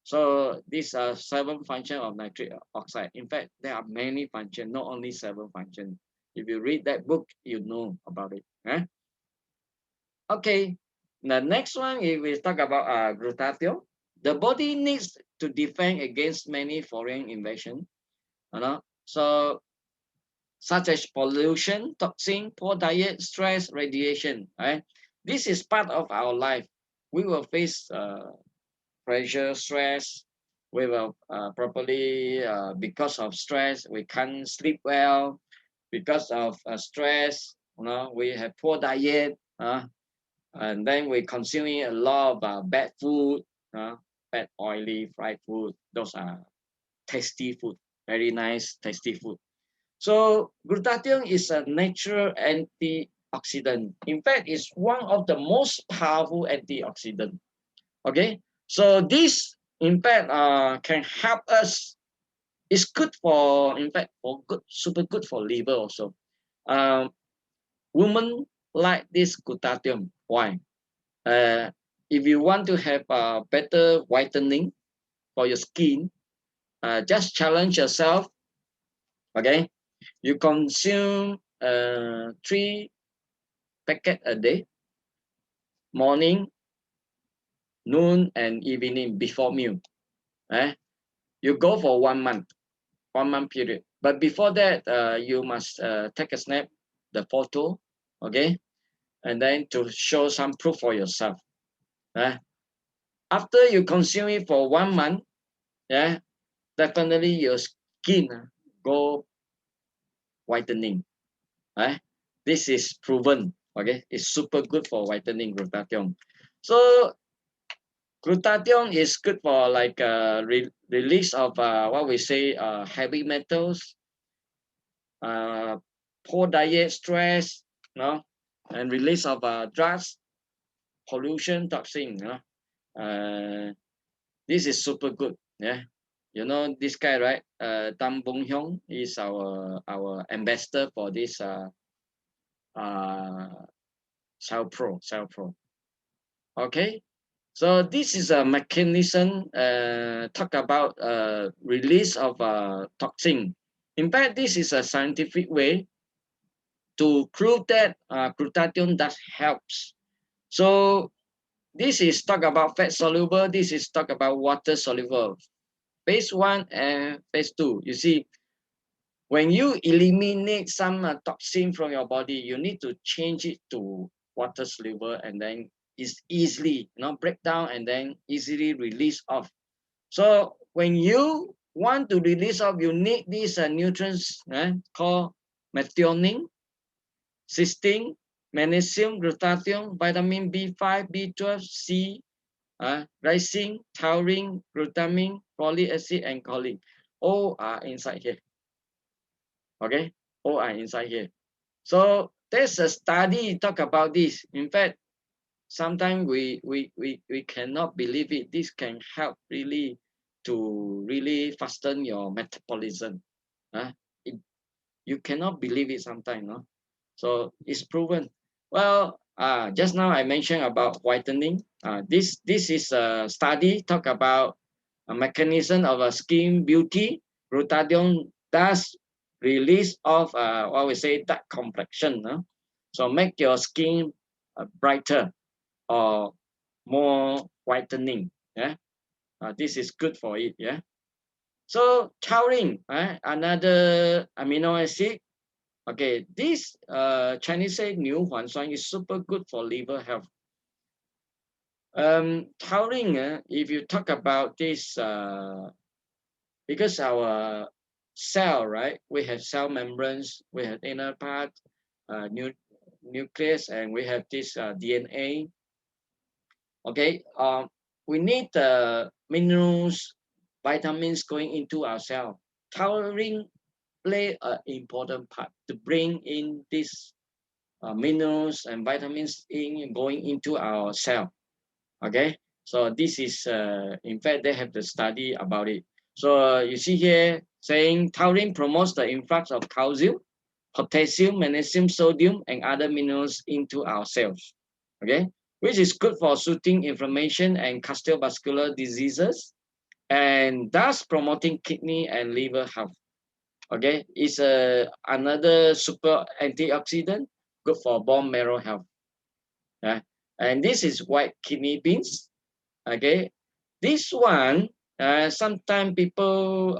So these are 7 functions of nitric oxide. In fact, there are many functions, not only 7 functions. If you read that book, you know about it. Okay, the next one, if we talk about glutathione, the body needs to defend against many foreign invasion. So such as pollution, toxin, poor diet, stress, radiation. Right? This is part of our life. We will face pressure, stress. We will properly, because of stress, we can't sleep well. Because of stress, we have poor diet, and then we consuming a lot of bad food, bad oily fried food. Those are tasty food, very nice, tasty food. So glutathione is a natural antioxidant. In fact, it's one of the most powerful antioxidant. Okay, so this in fact can help us. It's good for, in fact, for good, super good for liver also. Um, Women like this glutathione. Why? Uh, if you want to have a better whitening for your skin, just challenge yourself. Okay, you consume 3 packets a day, morning, noon, and evening before meal. You go for 1 month period. But before that, you must take a snap, the photo, okay, and then to show some proof for yourself. After you consume it for 1 month, yeah, definitely your skin go whitening. This is proven. Okay, it's super good for whitening glutathione. So glutathione is good for like release of what we say heavy metals, uh, poor diet, stress, and release of drugs, pollution, toxin. This is super good. Yeah, you know this guy, right? Tam Bong Hyung is our ambassador for this uh Cell Pro. Okay, so this is a mechanism. Talk about release of toxin. In fact, this is a scientific way to prove that glutathione does helps. So this is talk about fat soluble. This is talk about water soluble. Phase 1 and phase 2. You see, when you eliminate some toxin from your body, you need to change it to water soluble, and then it's easily break down and then easily release off. So when you want to release off, you need these nutrients called methionine, cysteine, magnesium, glutathione, vitamin B5, B12, C, lysine, taurine, glutamine, folic acid, and choline. All are inside here. Okay, all are inside here. So there's a study talk about this. In fact, sometimes we cannot believe it. This can help really to really fasten your metabolism. It, you cannot believe it sometimes, no? So it's proven. Well, just now I mentioned about whitening. This is a study talk about a mechanism of a skin beauty. Glutathione does release of what we say dark complexion. So make your skin brighter or more whitening. Yeah, this is good for it. Yeah. So taurine, another amino acid. Okay, this Chinese say 牛环酸 is super good for liver health. Taurine, if you talk about this, because our cell, right? We have cell membranes, we have inner part, nucleus, and we have this DNA. Okay, we need the minerals, vitamins going into our cell. Taurine play an important part to bring in this minerals and vitamins going into our cell. Okay, so this is in fact they have the study about it. So you see here saying taurine promotes the influx of calcium, potassium, magnesium, sodium, and other minerals into our cells. okay, which is good for soothing inflammation and cardiovascular diseases, and thus promoting kidney and liver health. Okay, it's another super antioxidant, good for bone marrow health. Yeah, and this is white kidney beans. Okay, this one, sometimes people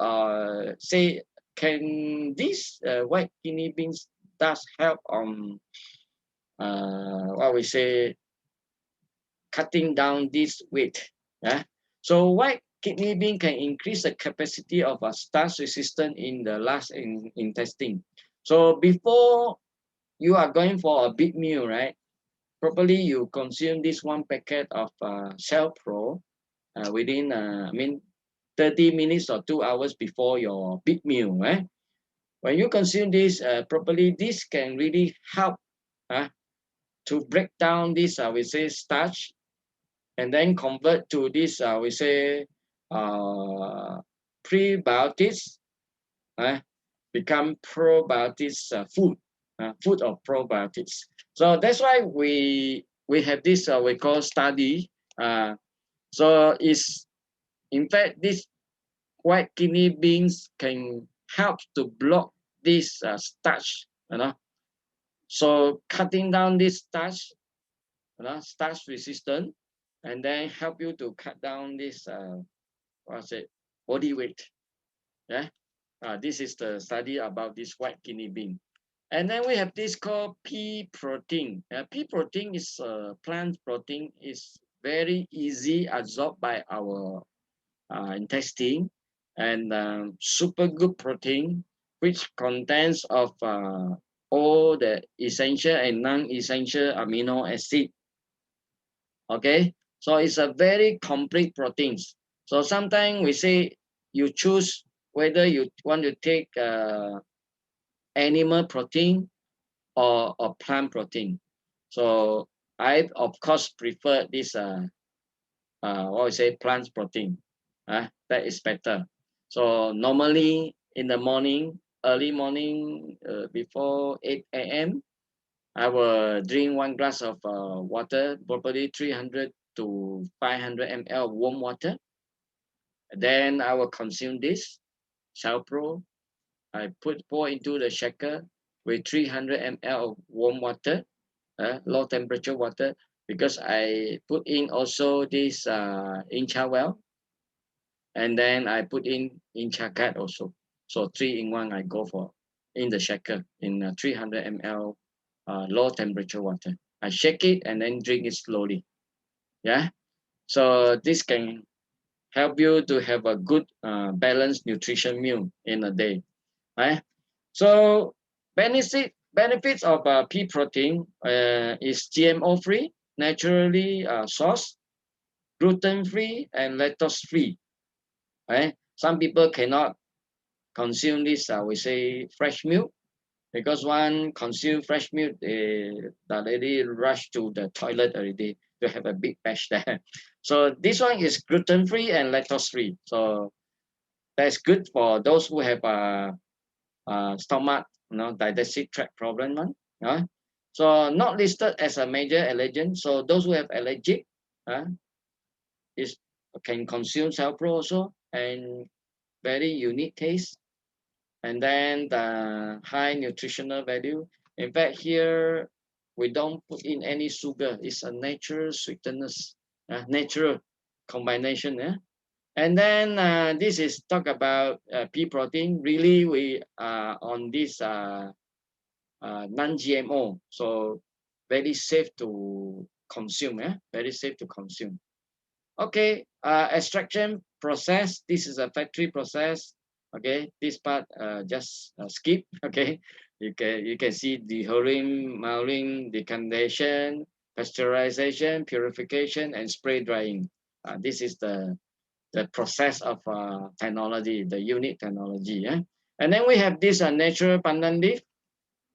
say, can this white kidney beans does help on what we say, cutting down this weight. Yeah. So white kidney bean can increase the capacity of a starch resistance in the large intestine. So before you are going for a big meal, right? Probably you consume this one packet of Cell Pro within, 30 minutes or 2 hours before your big meal, right? When you consume this properly, this can really help uh, to break down this, we say, starch, and then convert to this, we say, uh, prebiotics, uh, become probiotics food of probiotics. So that's why we have this we call study. So is in fact this white kidney beans can help to block this starch, so cutting down this starch, starch resistant, and then help you to cut down this what's it, body weight. Yeah, this is the study about this white kidney bean. And then we have this called pea protein. Pea protein is plant protein, is very easy absorbed by our intestine, and super good protein, which contains of all the essential and non-essential amino acid. Okay, so it's a very complete proteins. So sometimes we say you choose whether you want to take animal protein or plant protein. So I of course prefer this what we say, plant protein. That is better. So normally in the morning, early morning, before 8 a.m., I will drink 1 glass of water, probably 300 to 500 ml of warm water. Then I will consume this Pro. I pour into the shaker with 300 ml of warm water, low temperature water, because I put in also this incha well, and then I put in incha gut also. So 3 in 1 I go for in the shaker in 300 ml low temperature water. I shake it and then drink it slowly. Yeah. So this can help you to have a good balanced nutrition meal in a day. Right? So benefits of pea protein is GMO free, naturally sourced, gluten free, and lactose free. Right? Some people cannot consume this, we say, fresh milk, because one consume fresh milk, they already rush to the toilet already to have a big bash there. So this one is gluten free and lactose free. So that's good for those who have stomach, digestive tract problem one. So not listed as a major allergen. So those who have allergic, is can consume Cell Pro also, and very unique taste, and then the high nutritional value. In fact, here we don't put in any sugar. It's a natural sweetness, natural combination. And then this is talk about pea protein. Really, we are on this non-GMO, so very safe to consume. Very safe to consume. Okay, extraction process. This is a factory process. Okay, this part just skip. Okay, you can see dehulling, moulding, decantation, pasteurization, purification, and spray drying. This is the process of technology, the unique technology. And then we have this natural pandan leaf.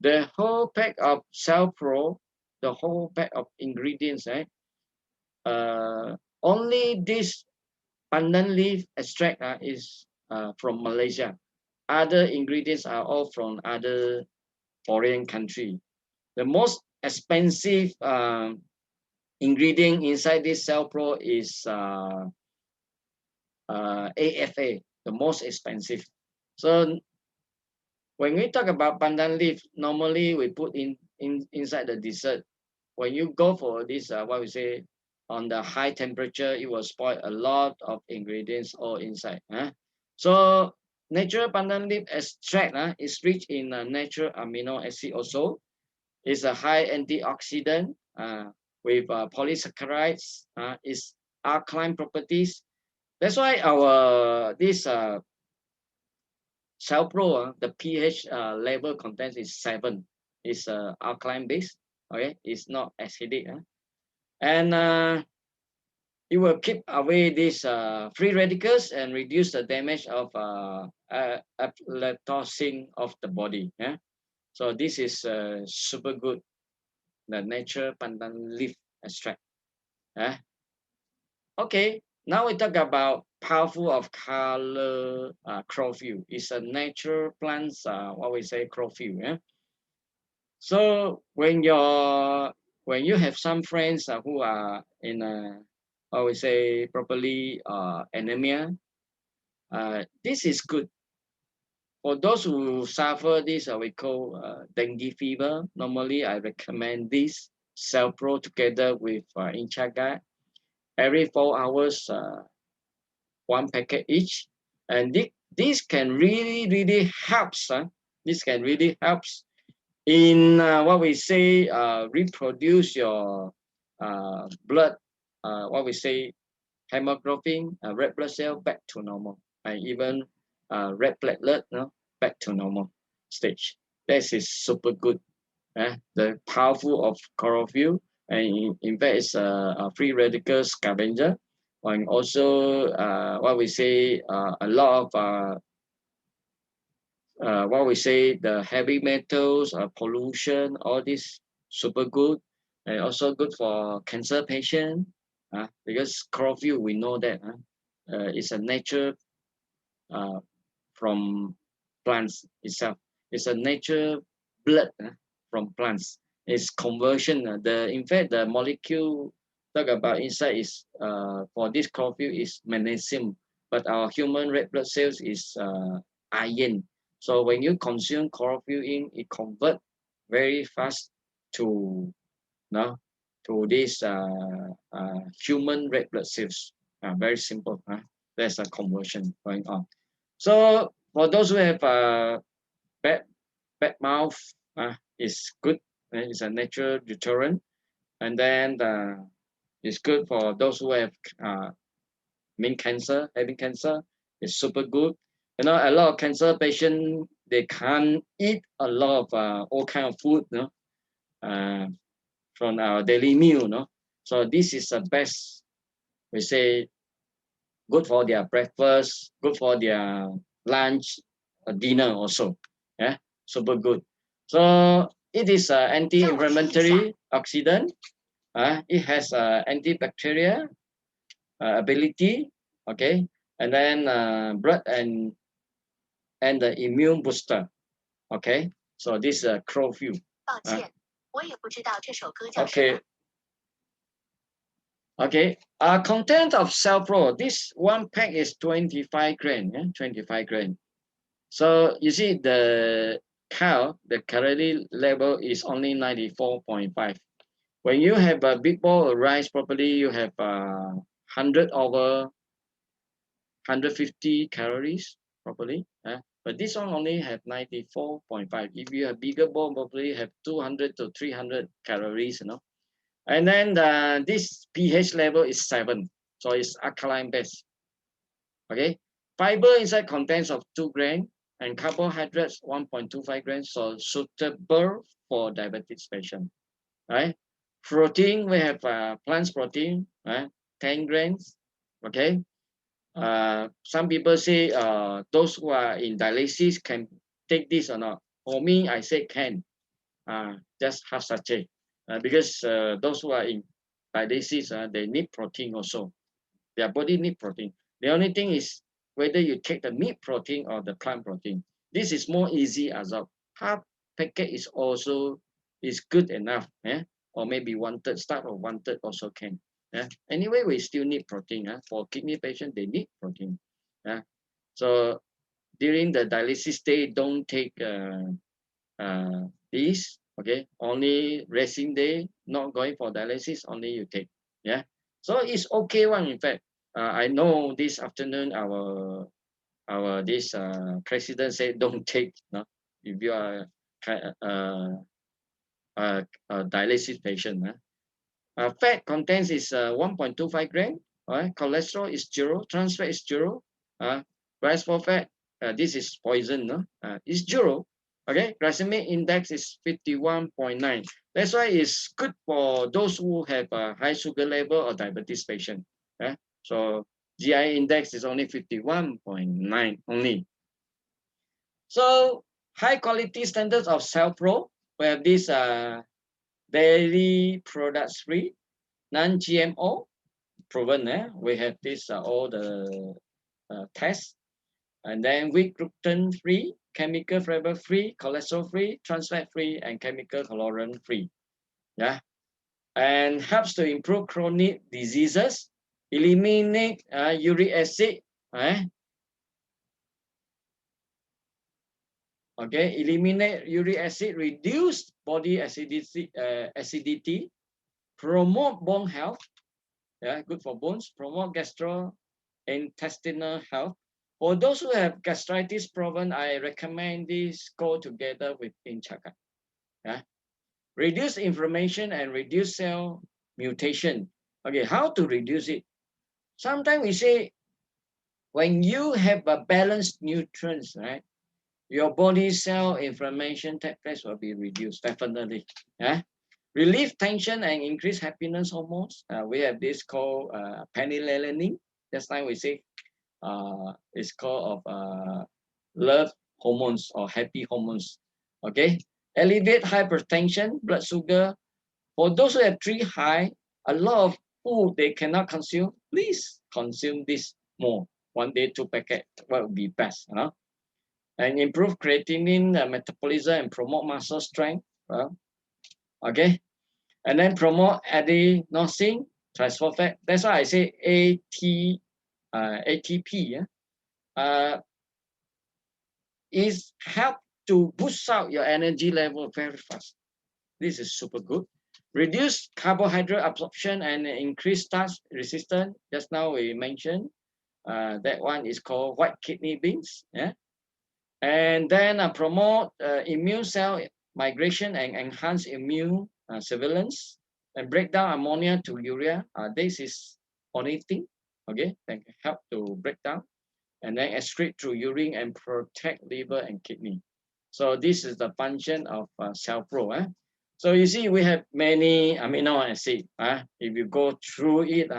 The whole pack of Cell Pro, the whole pack of ingredients, right? Only this pandan leaf extract is from Malaysia. Other ingredients are all from other foreign country. The most expensive ingredient inside this cell pro is AFA, the most expensive. So when we talk about pandan leaf, normally we put inside the dessert. When you go for this, what we say, on the high temperature, it will spoil a lot of ingredients all inside. So natural pandan leaf extract is rich in natural amino acid also. It's a high antioxidant with polysaccharides. It's alkaline properties. That's why our this Cell Pro, the pH level content is 7. It's alkaline base. Okay, it's not acidic. And it will keep away these free radicals and reduce the damage of aflatoxin of the body. Yeah, so this is super good. The natural pandan leaf extract. Okay, now we talk about powerful of color chlorophyll. It's a natural plants. What we say chlorophyll. Yeah. So when you have some friends who are in what we say properly anemia, this is good for those who suffer this. We call dengue fever. Normally, I recommend this Cell Pro together with Inchaga every 4 hours. 1 packet each, and this can really helps. This can really helps in what we say reproduce your blood. What we say hemoglobin, red blood cell back to normal, and even red platelet, back to normal stage. This is super good. The powerful of chlorophyll, and in fact, it's a free radical scavenger, and also what we say a lot of what we say the heavy metals, pollution, all this super good, and also good for cancer patient. Because chlorophyll, we know that it's a nature from plants itself. It's a nature blood from plants. It's conversion. In fact the molecule talk about inside is for this chlorophyll is magnesium, but our human red blood cells is iron. So when you consume chlorophyll in, it convert very fast to to this human red blood cells. Very simple. There's a conversion going on. So for those who have bad mouth, it's good. It's a natural deterrent, and then it's good for those who have having cancer. It's super good. A lot of cancer patients, they can't eat a lot of all kind of food, from our daily meal, So this is the best. We say good for their breakfast, good for their lunch, dinner also. Yeah, super good. So it is an anti-inflammatory oxidant. It has antibacterial ability. Okay, and then blood and the immune booster. Okay, so this is chlorophyll. Okay. Okay, content of Cell Pro. This 1 pack is 25 gram. 25 gram. So you see the calorie level is only 94.5. When you have a big bowl of rice properly, you have 100 over 150 calories properly. But this one only have 94.5. If you have bigger bowl, probably have 200 to 300 calories. And then this pH level is 7, so it's alkaline base. Okay, fiber inside contains of 2 grams and carbohydrates 1.25 grams, so suitable for diabetes patient. Right? Protein, we have plant protein, 10 grams. Okay. Some people say those who are in dialysis can take this or not. For me, I say can. Just half sachet. Because those who are in dialysis, they need protein also. Their body need protein. The only thing is whether you take the meat protein or the plant protein. This is more easy as well. Half packet is also is good enough. or maybe 1/3 start or 1/3 also can. Yeah. Anyway, we still need protein. For kidney patient, they need protein. Yeah. So during the dialysis day, don't take these. Okay, only resting day, not going for dialysis, only you take. Yeah. So it's okay one. In fact, I know this afternoon our this president said don't take. No, if you are a dialysis patient. Fat content is 1.25 gram. Cholesterol is 0. Trans fat is 0. Rice for fat, this is poison. No? It's 0. Okay, glycemic index is 51.9. That's why it's good for those who have a high sugar level or diabetes patient. So GI index is only 51.9 only. So high quality standards of self-pro. We have this dairy products free, non-GMO, proven. We have this all the tests, and then wheat gluten free, chemical flavor free, cholesterol free, trans fat free, and chemical colorant free. Yeah, and helps to improve chronic diseases, eliminate uric acid. Okay, eliminate uric acid, reduce body acidity, promote bone health. Yeah, good for bones. Promote gastrointestinal health. For those who have gastritis problem, I recommend this go together with Inchaka. Yeah, reduce inflammation and reduce cell mutation. Okay, how to reduce it? Sometimes we say when you have a balanced nutrients, right? Your body cell inflammation place will be reduced, definitely. Yeah. Relieve tension and increase happiness hormones. We have this called phenylalanine. That's why we say it's called of love hormones or happy hormones. Okay. Alleviate hypertension, blood sugar. For those who have 3 high, a lot of food they cannot consume, please consume this more. 1 day 2 packet, what would be best? And improve creatinine metabolism and promote muscle strength. Okay, and then promote adenosine triphosphat. That's why I say ATP. Is help to boost out your energy level very fast. This is super good. Reduce carbohydrate absorption and increase starch resistance. Just now we mentioned that one is called white kidney beans. Yeah. And then promote immune cell migration and enhance immune surveillance and break down ammonia to urea. This is only thing, okay, that can help to break down and then excrete through urine and protect liver and kidney. So this is the function of cell pro. So you see, we have many amino acids. If you go through it,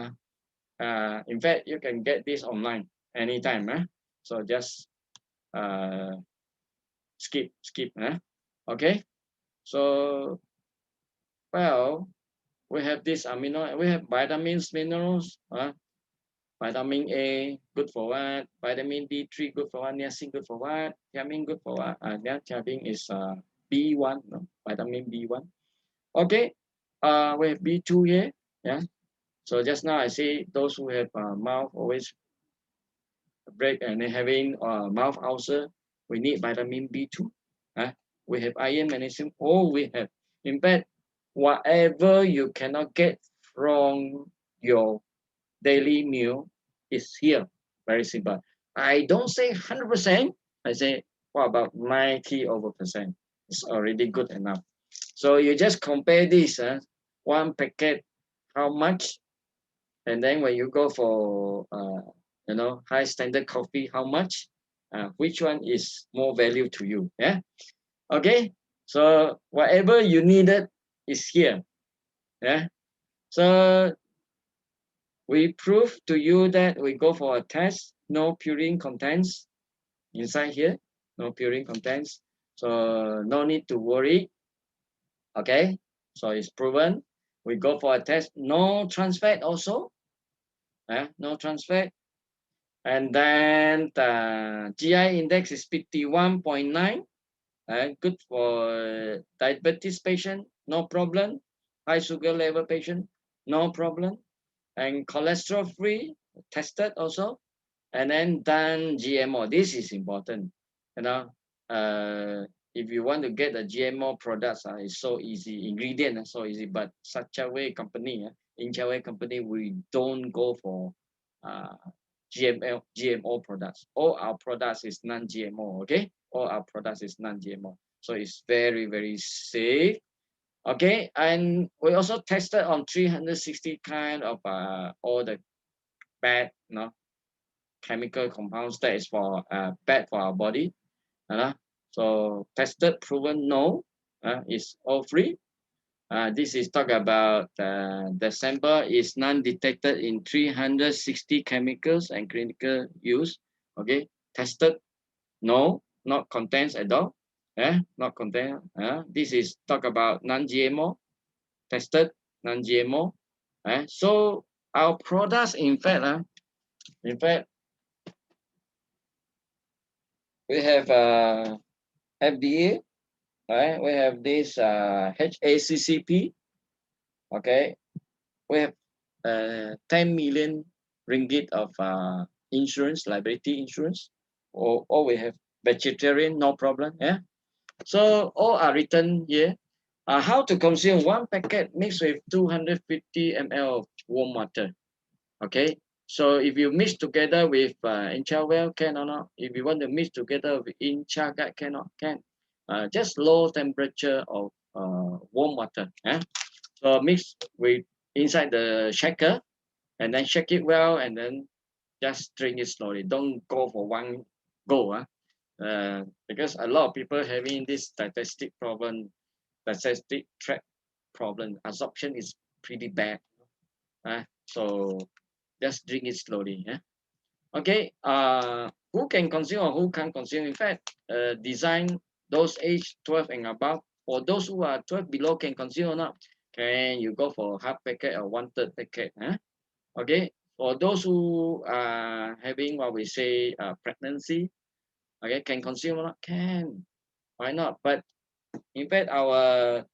in fact, you can get this online anytime. So just skip. Okay. So, well, we have this amino, we have vitamins, minerals. Vitamin A, good for what? Vitamin D3, good for what? Niacin, good for what? Thiamine, good for what? Thiamine is B1, no? Vitamin B1. Okay. We have B2 here. Yeah. So just now I say those who have mouth always break and having mouth ulcer, we need vitamin B2. We have iron, magnesium. All we have. In fact, whatever you cannot get from your daily meal is here. Very simple. I don't say 100%. I say, what about 90%? It's already good enough. So you just compare this. One packet, how much? And then when you go for high standard coffee, how much? Which one is more value to you? Yeah. Okay. So whatever you needed is here. Yeah. So we prove to you that we go for a test. No purine contents inside here. No purine contents. So no need to worry. Okay. So it's proven. We go for a test. No trans fat also. No trans fat. And then the GI index is 51.9. Good for diabetes patient, no problem. high sugar level patient, no problem. And cholesterol free, tested also. And then done GMO. This is important. You know, if you want to get a GMO products, it's so easy. Ingredient so easy. But such a way company, in Chaway company, we don't go for uh, GMO products. All our products is non-GMO. Okay, all our products is non-GMO. So it's very very safe. Okay, and we also tested on 360 kind of all the bad, chemical compounds that is for bad for our body. So tested, proven, no, is all free. This is talk about the sample is non-detected in 360 chemicals and clinical use. Okay, tested, no, not contains at all. Not contain. This is talk about non-GMO, tested, non-GMO. So our products, in fact, we have FDA, right? We have this HACCP. Okay, we have 10 million ringgit of insurance, liability insurance, or we have vegetarian, no problem. Yeah. So all are written here. How to consume one packet mixed with 250 ml of warm water. Okay. So if you mix together with incha well, can or not? If you want to mix together with incha gut, cannot, can. Just low temperature of warm water. So mix with inside the shaker and then shake it well and then just drink it slowly. Don't go for one go. Because a lot of people having this digestive problem, digestive tract problem, absorption is pretty bad. So just drink it slowly. Okay. Who can consume or who can't consume? In fact, design those age 12 and above. For those who are 12 below can consume or not? Can you go for half packet or 1/3 packet? Okay. For those who are having what we say pregnancy, okay, can consume or not? Can. Why not? But in fact, our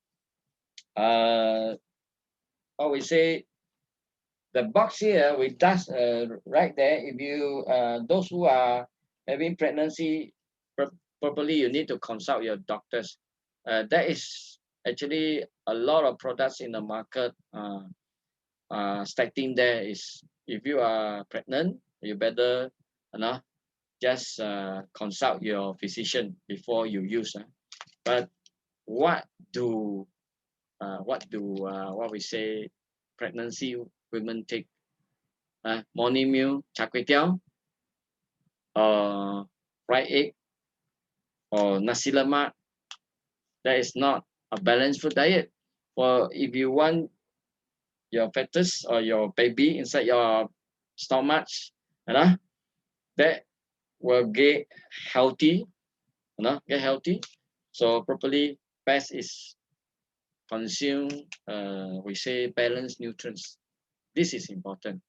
what we say, the box here with dust right there. If you those who are having pregnancy properly, you need to consult your doctors. There is actually a lot of products in the market. Stating there is if you are pregnant, you better, just consult your physician before you use. But what do what we say pregnancy women take? Morning meal, char kway teow, fried egg, or nasi lemak. That is not a balanced food diet. For if you want your fetus or your baby inside your stomach, that will get healthy, get healthy. So properly, best is consume. We say balanced nutrients. This is important.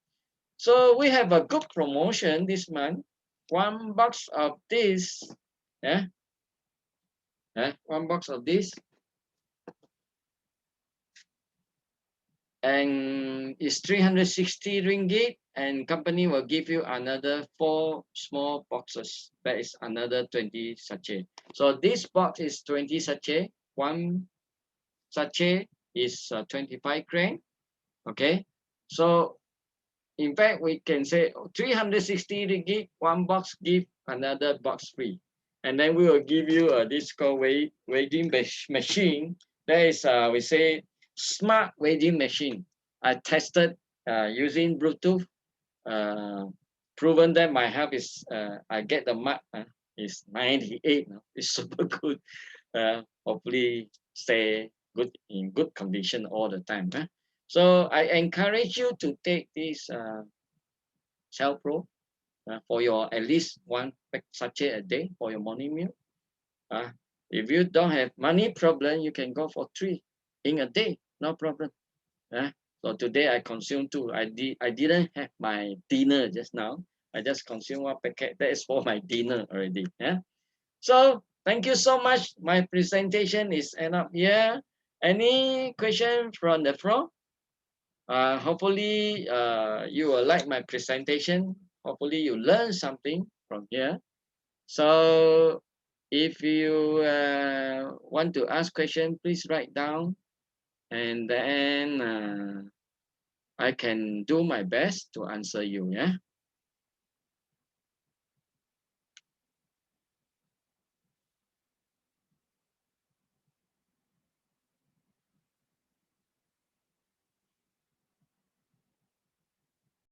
So we have a good promotion this month. One box of this, yeah, one box of this, and it's 360 ringgit, and company will give you another 4 small boxes. That is another 20 sachet. So this box is 20 sachet. One sachet is 25 gram. Okay, so in fact, we can say 360 ringgit, one box give another box free. And then we will give you this called weighing machine. That is, we say, smart weighing machine. I tested using Bluetooth, proven that my health is, I get the mark, is 98. It's super good. Hopefully stay good in good condition all the time. So I encourage you to take this Cell Pro for your at least one sachet a day for your morning meal. If you don't have money problem, you can go for 3 in a day, no problem. So today I consumed 2. I didn't have my dinner just now. I just consumed 1 packet. That is for my dinner already. So thank you so much. My presentation is end up here. Any question from the floor? Hopefully you will like my presentation. Hopefully you learn something from here. So if you want to ask question, please write down, and then I can do my best to answer you. Yeah.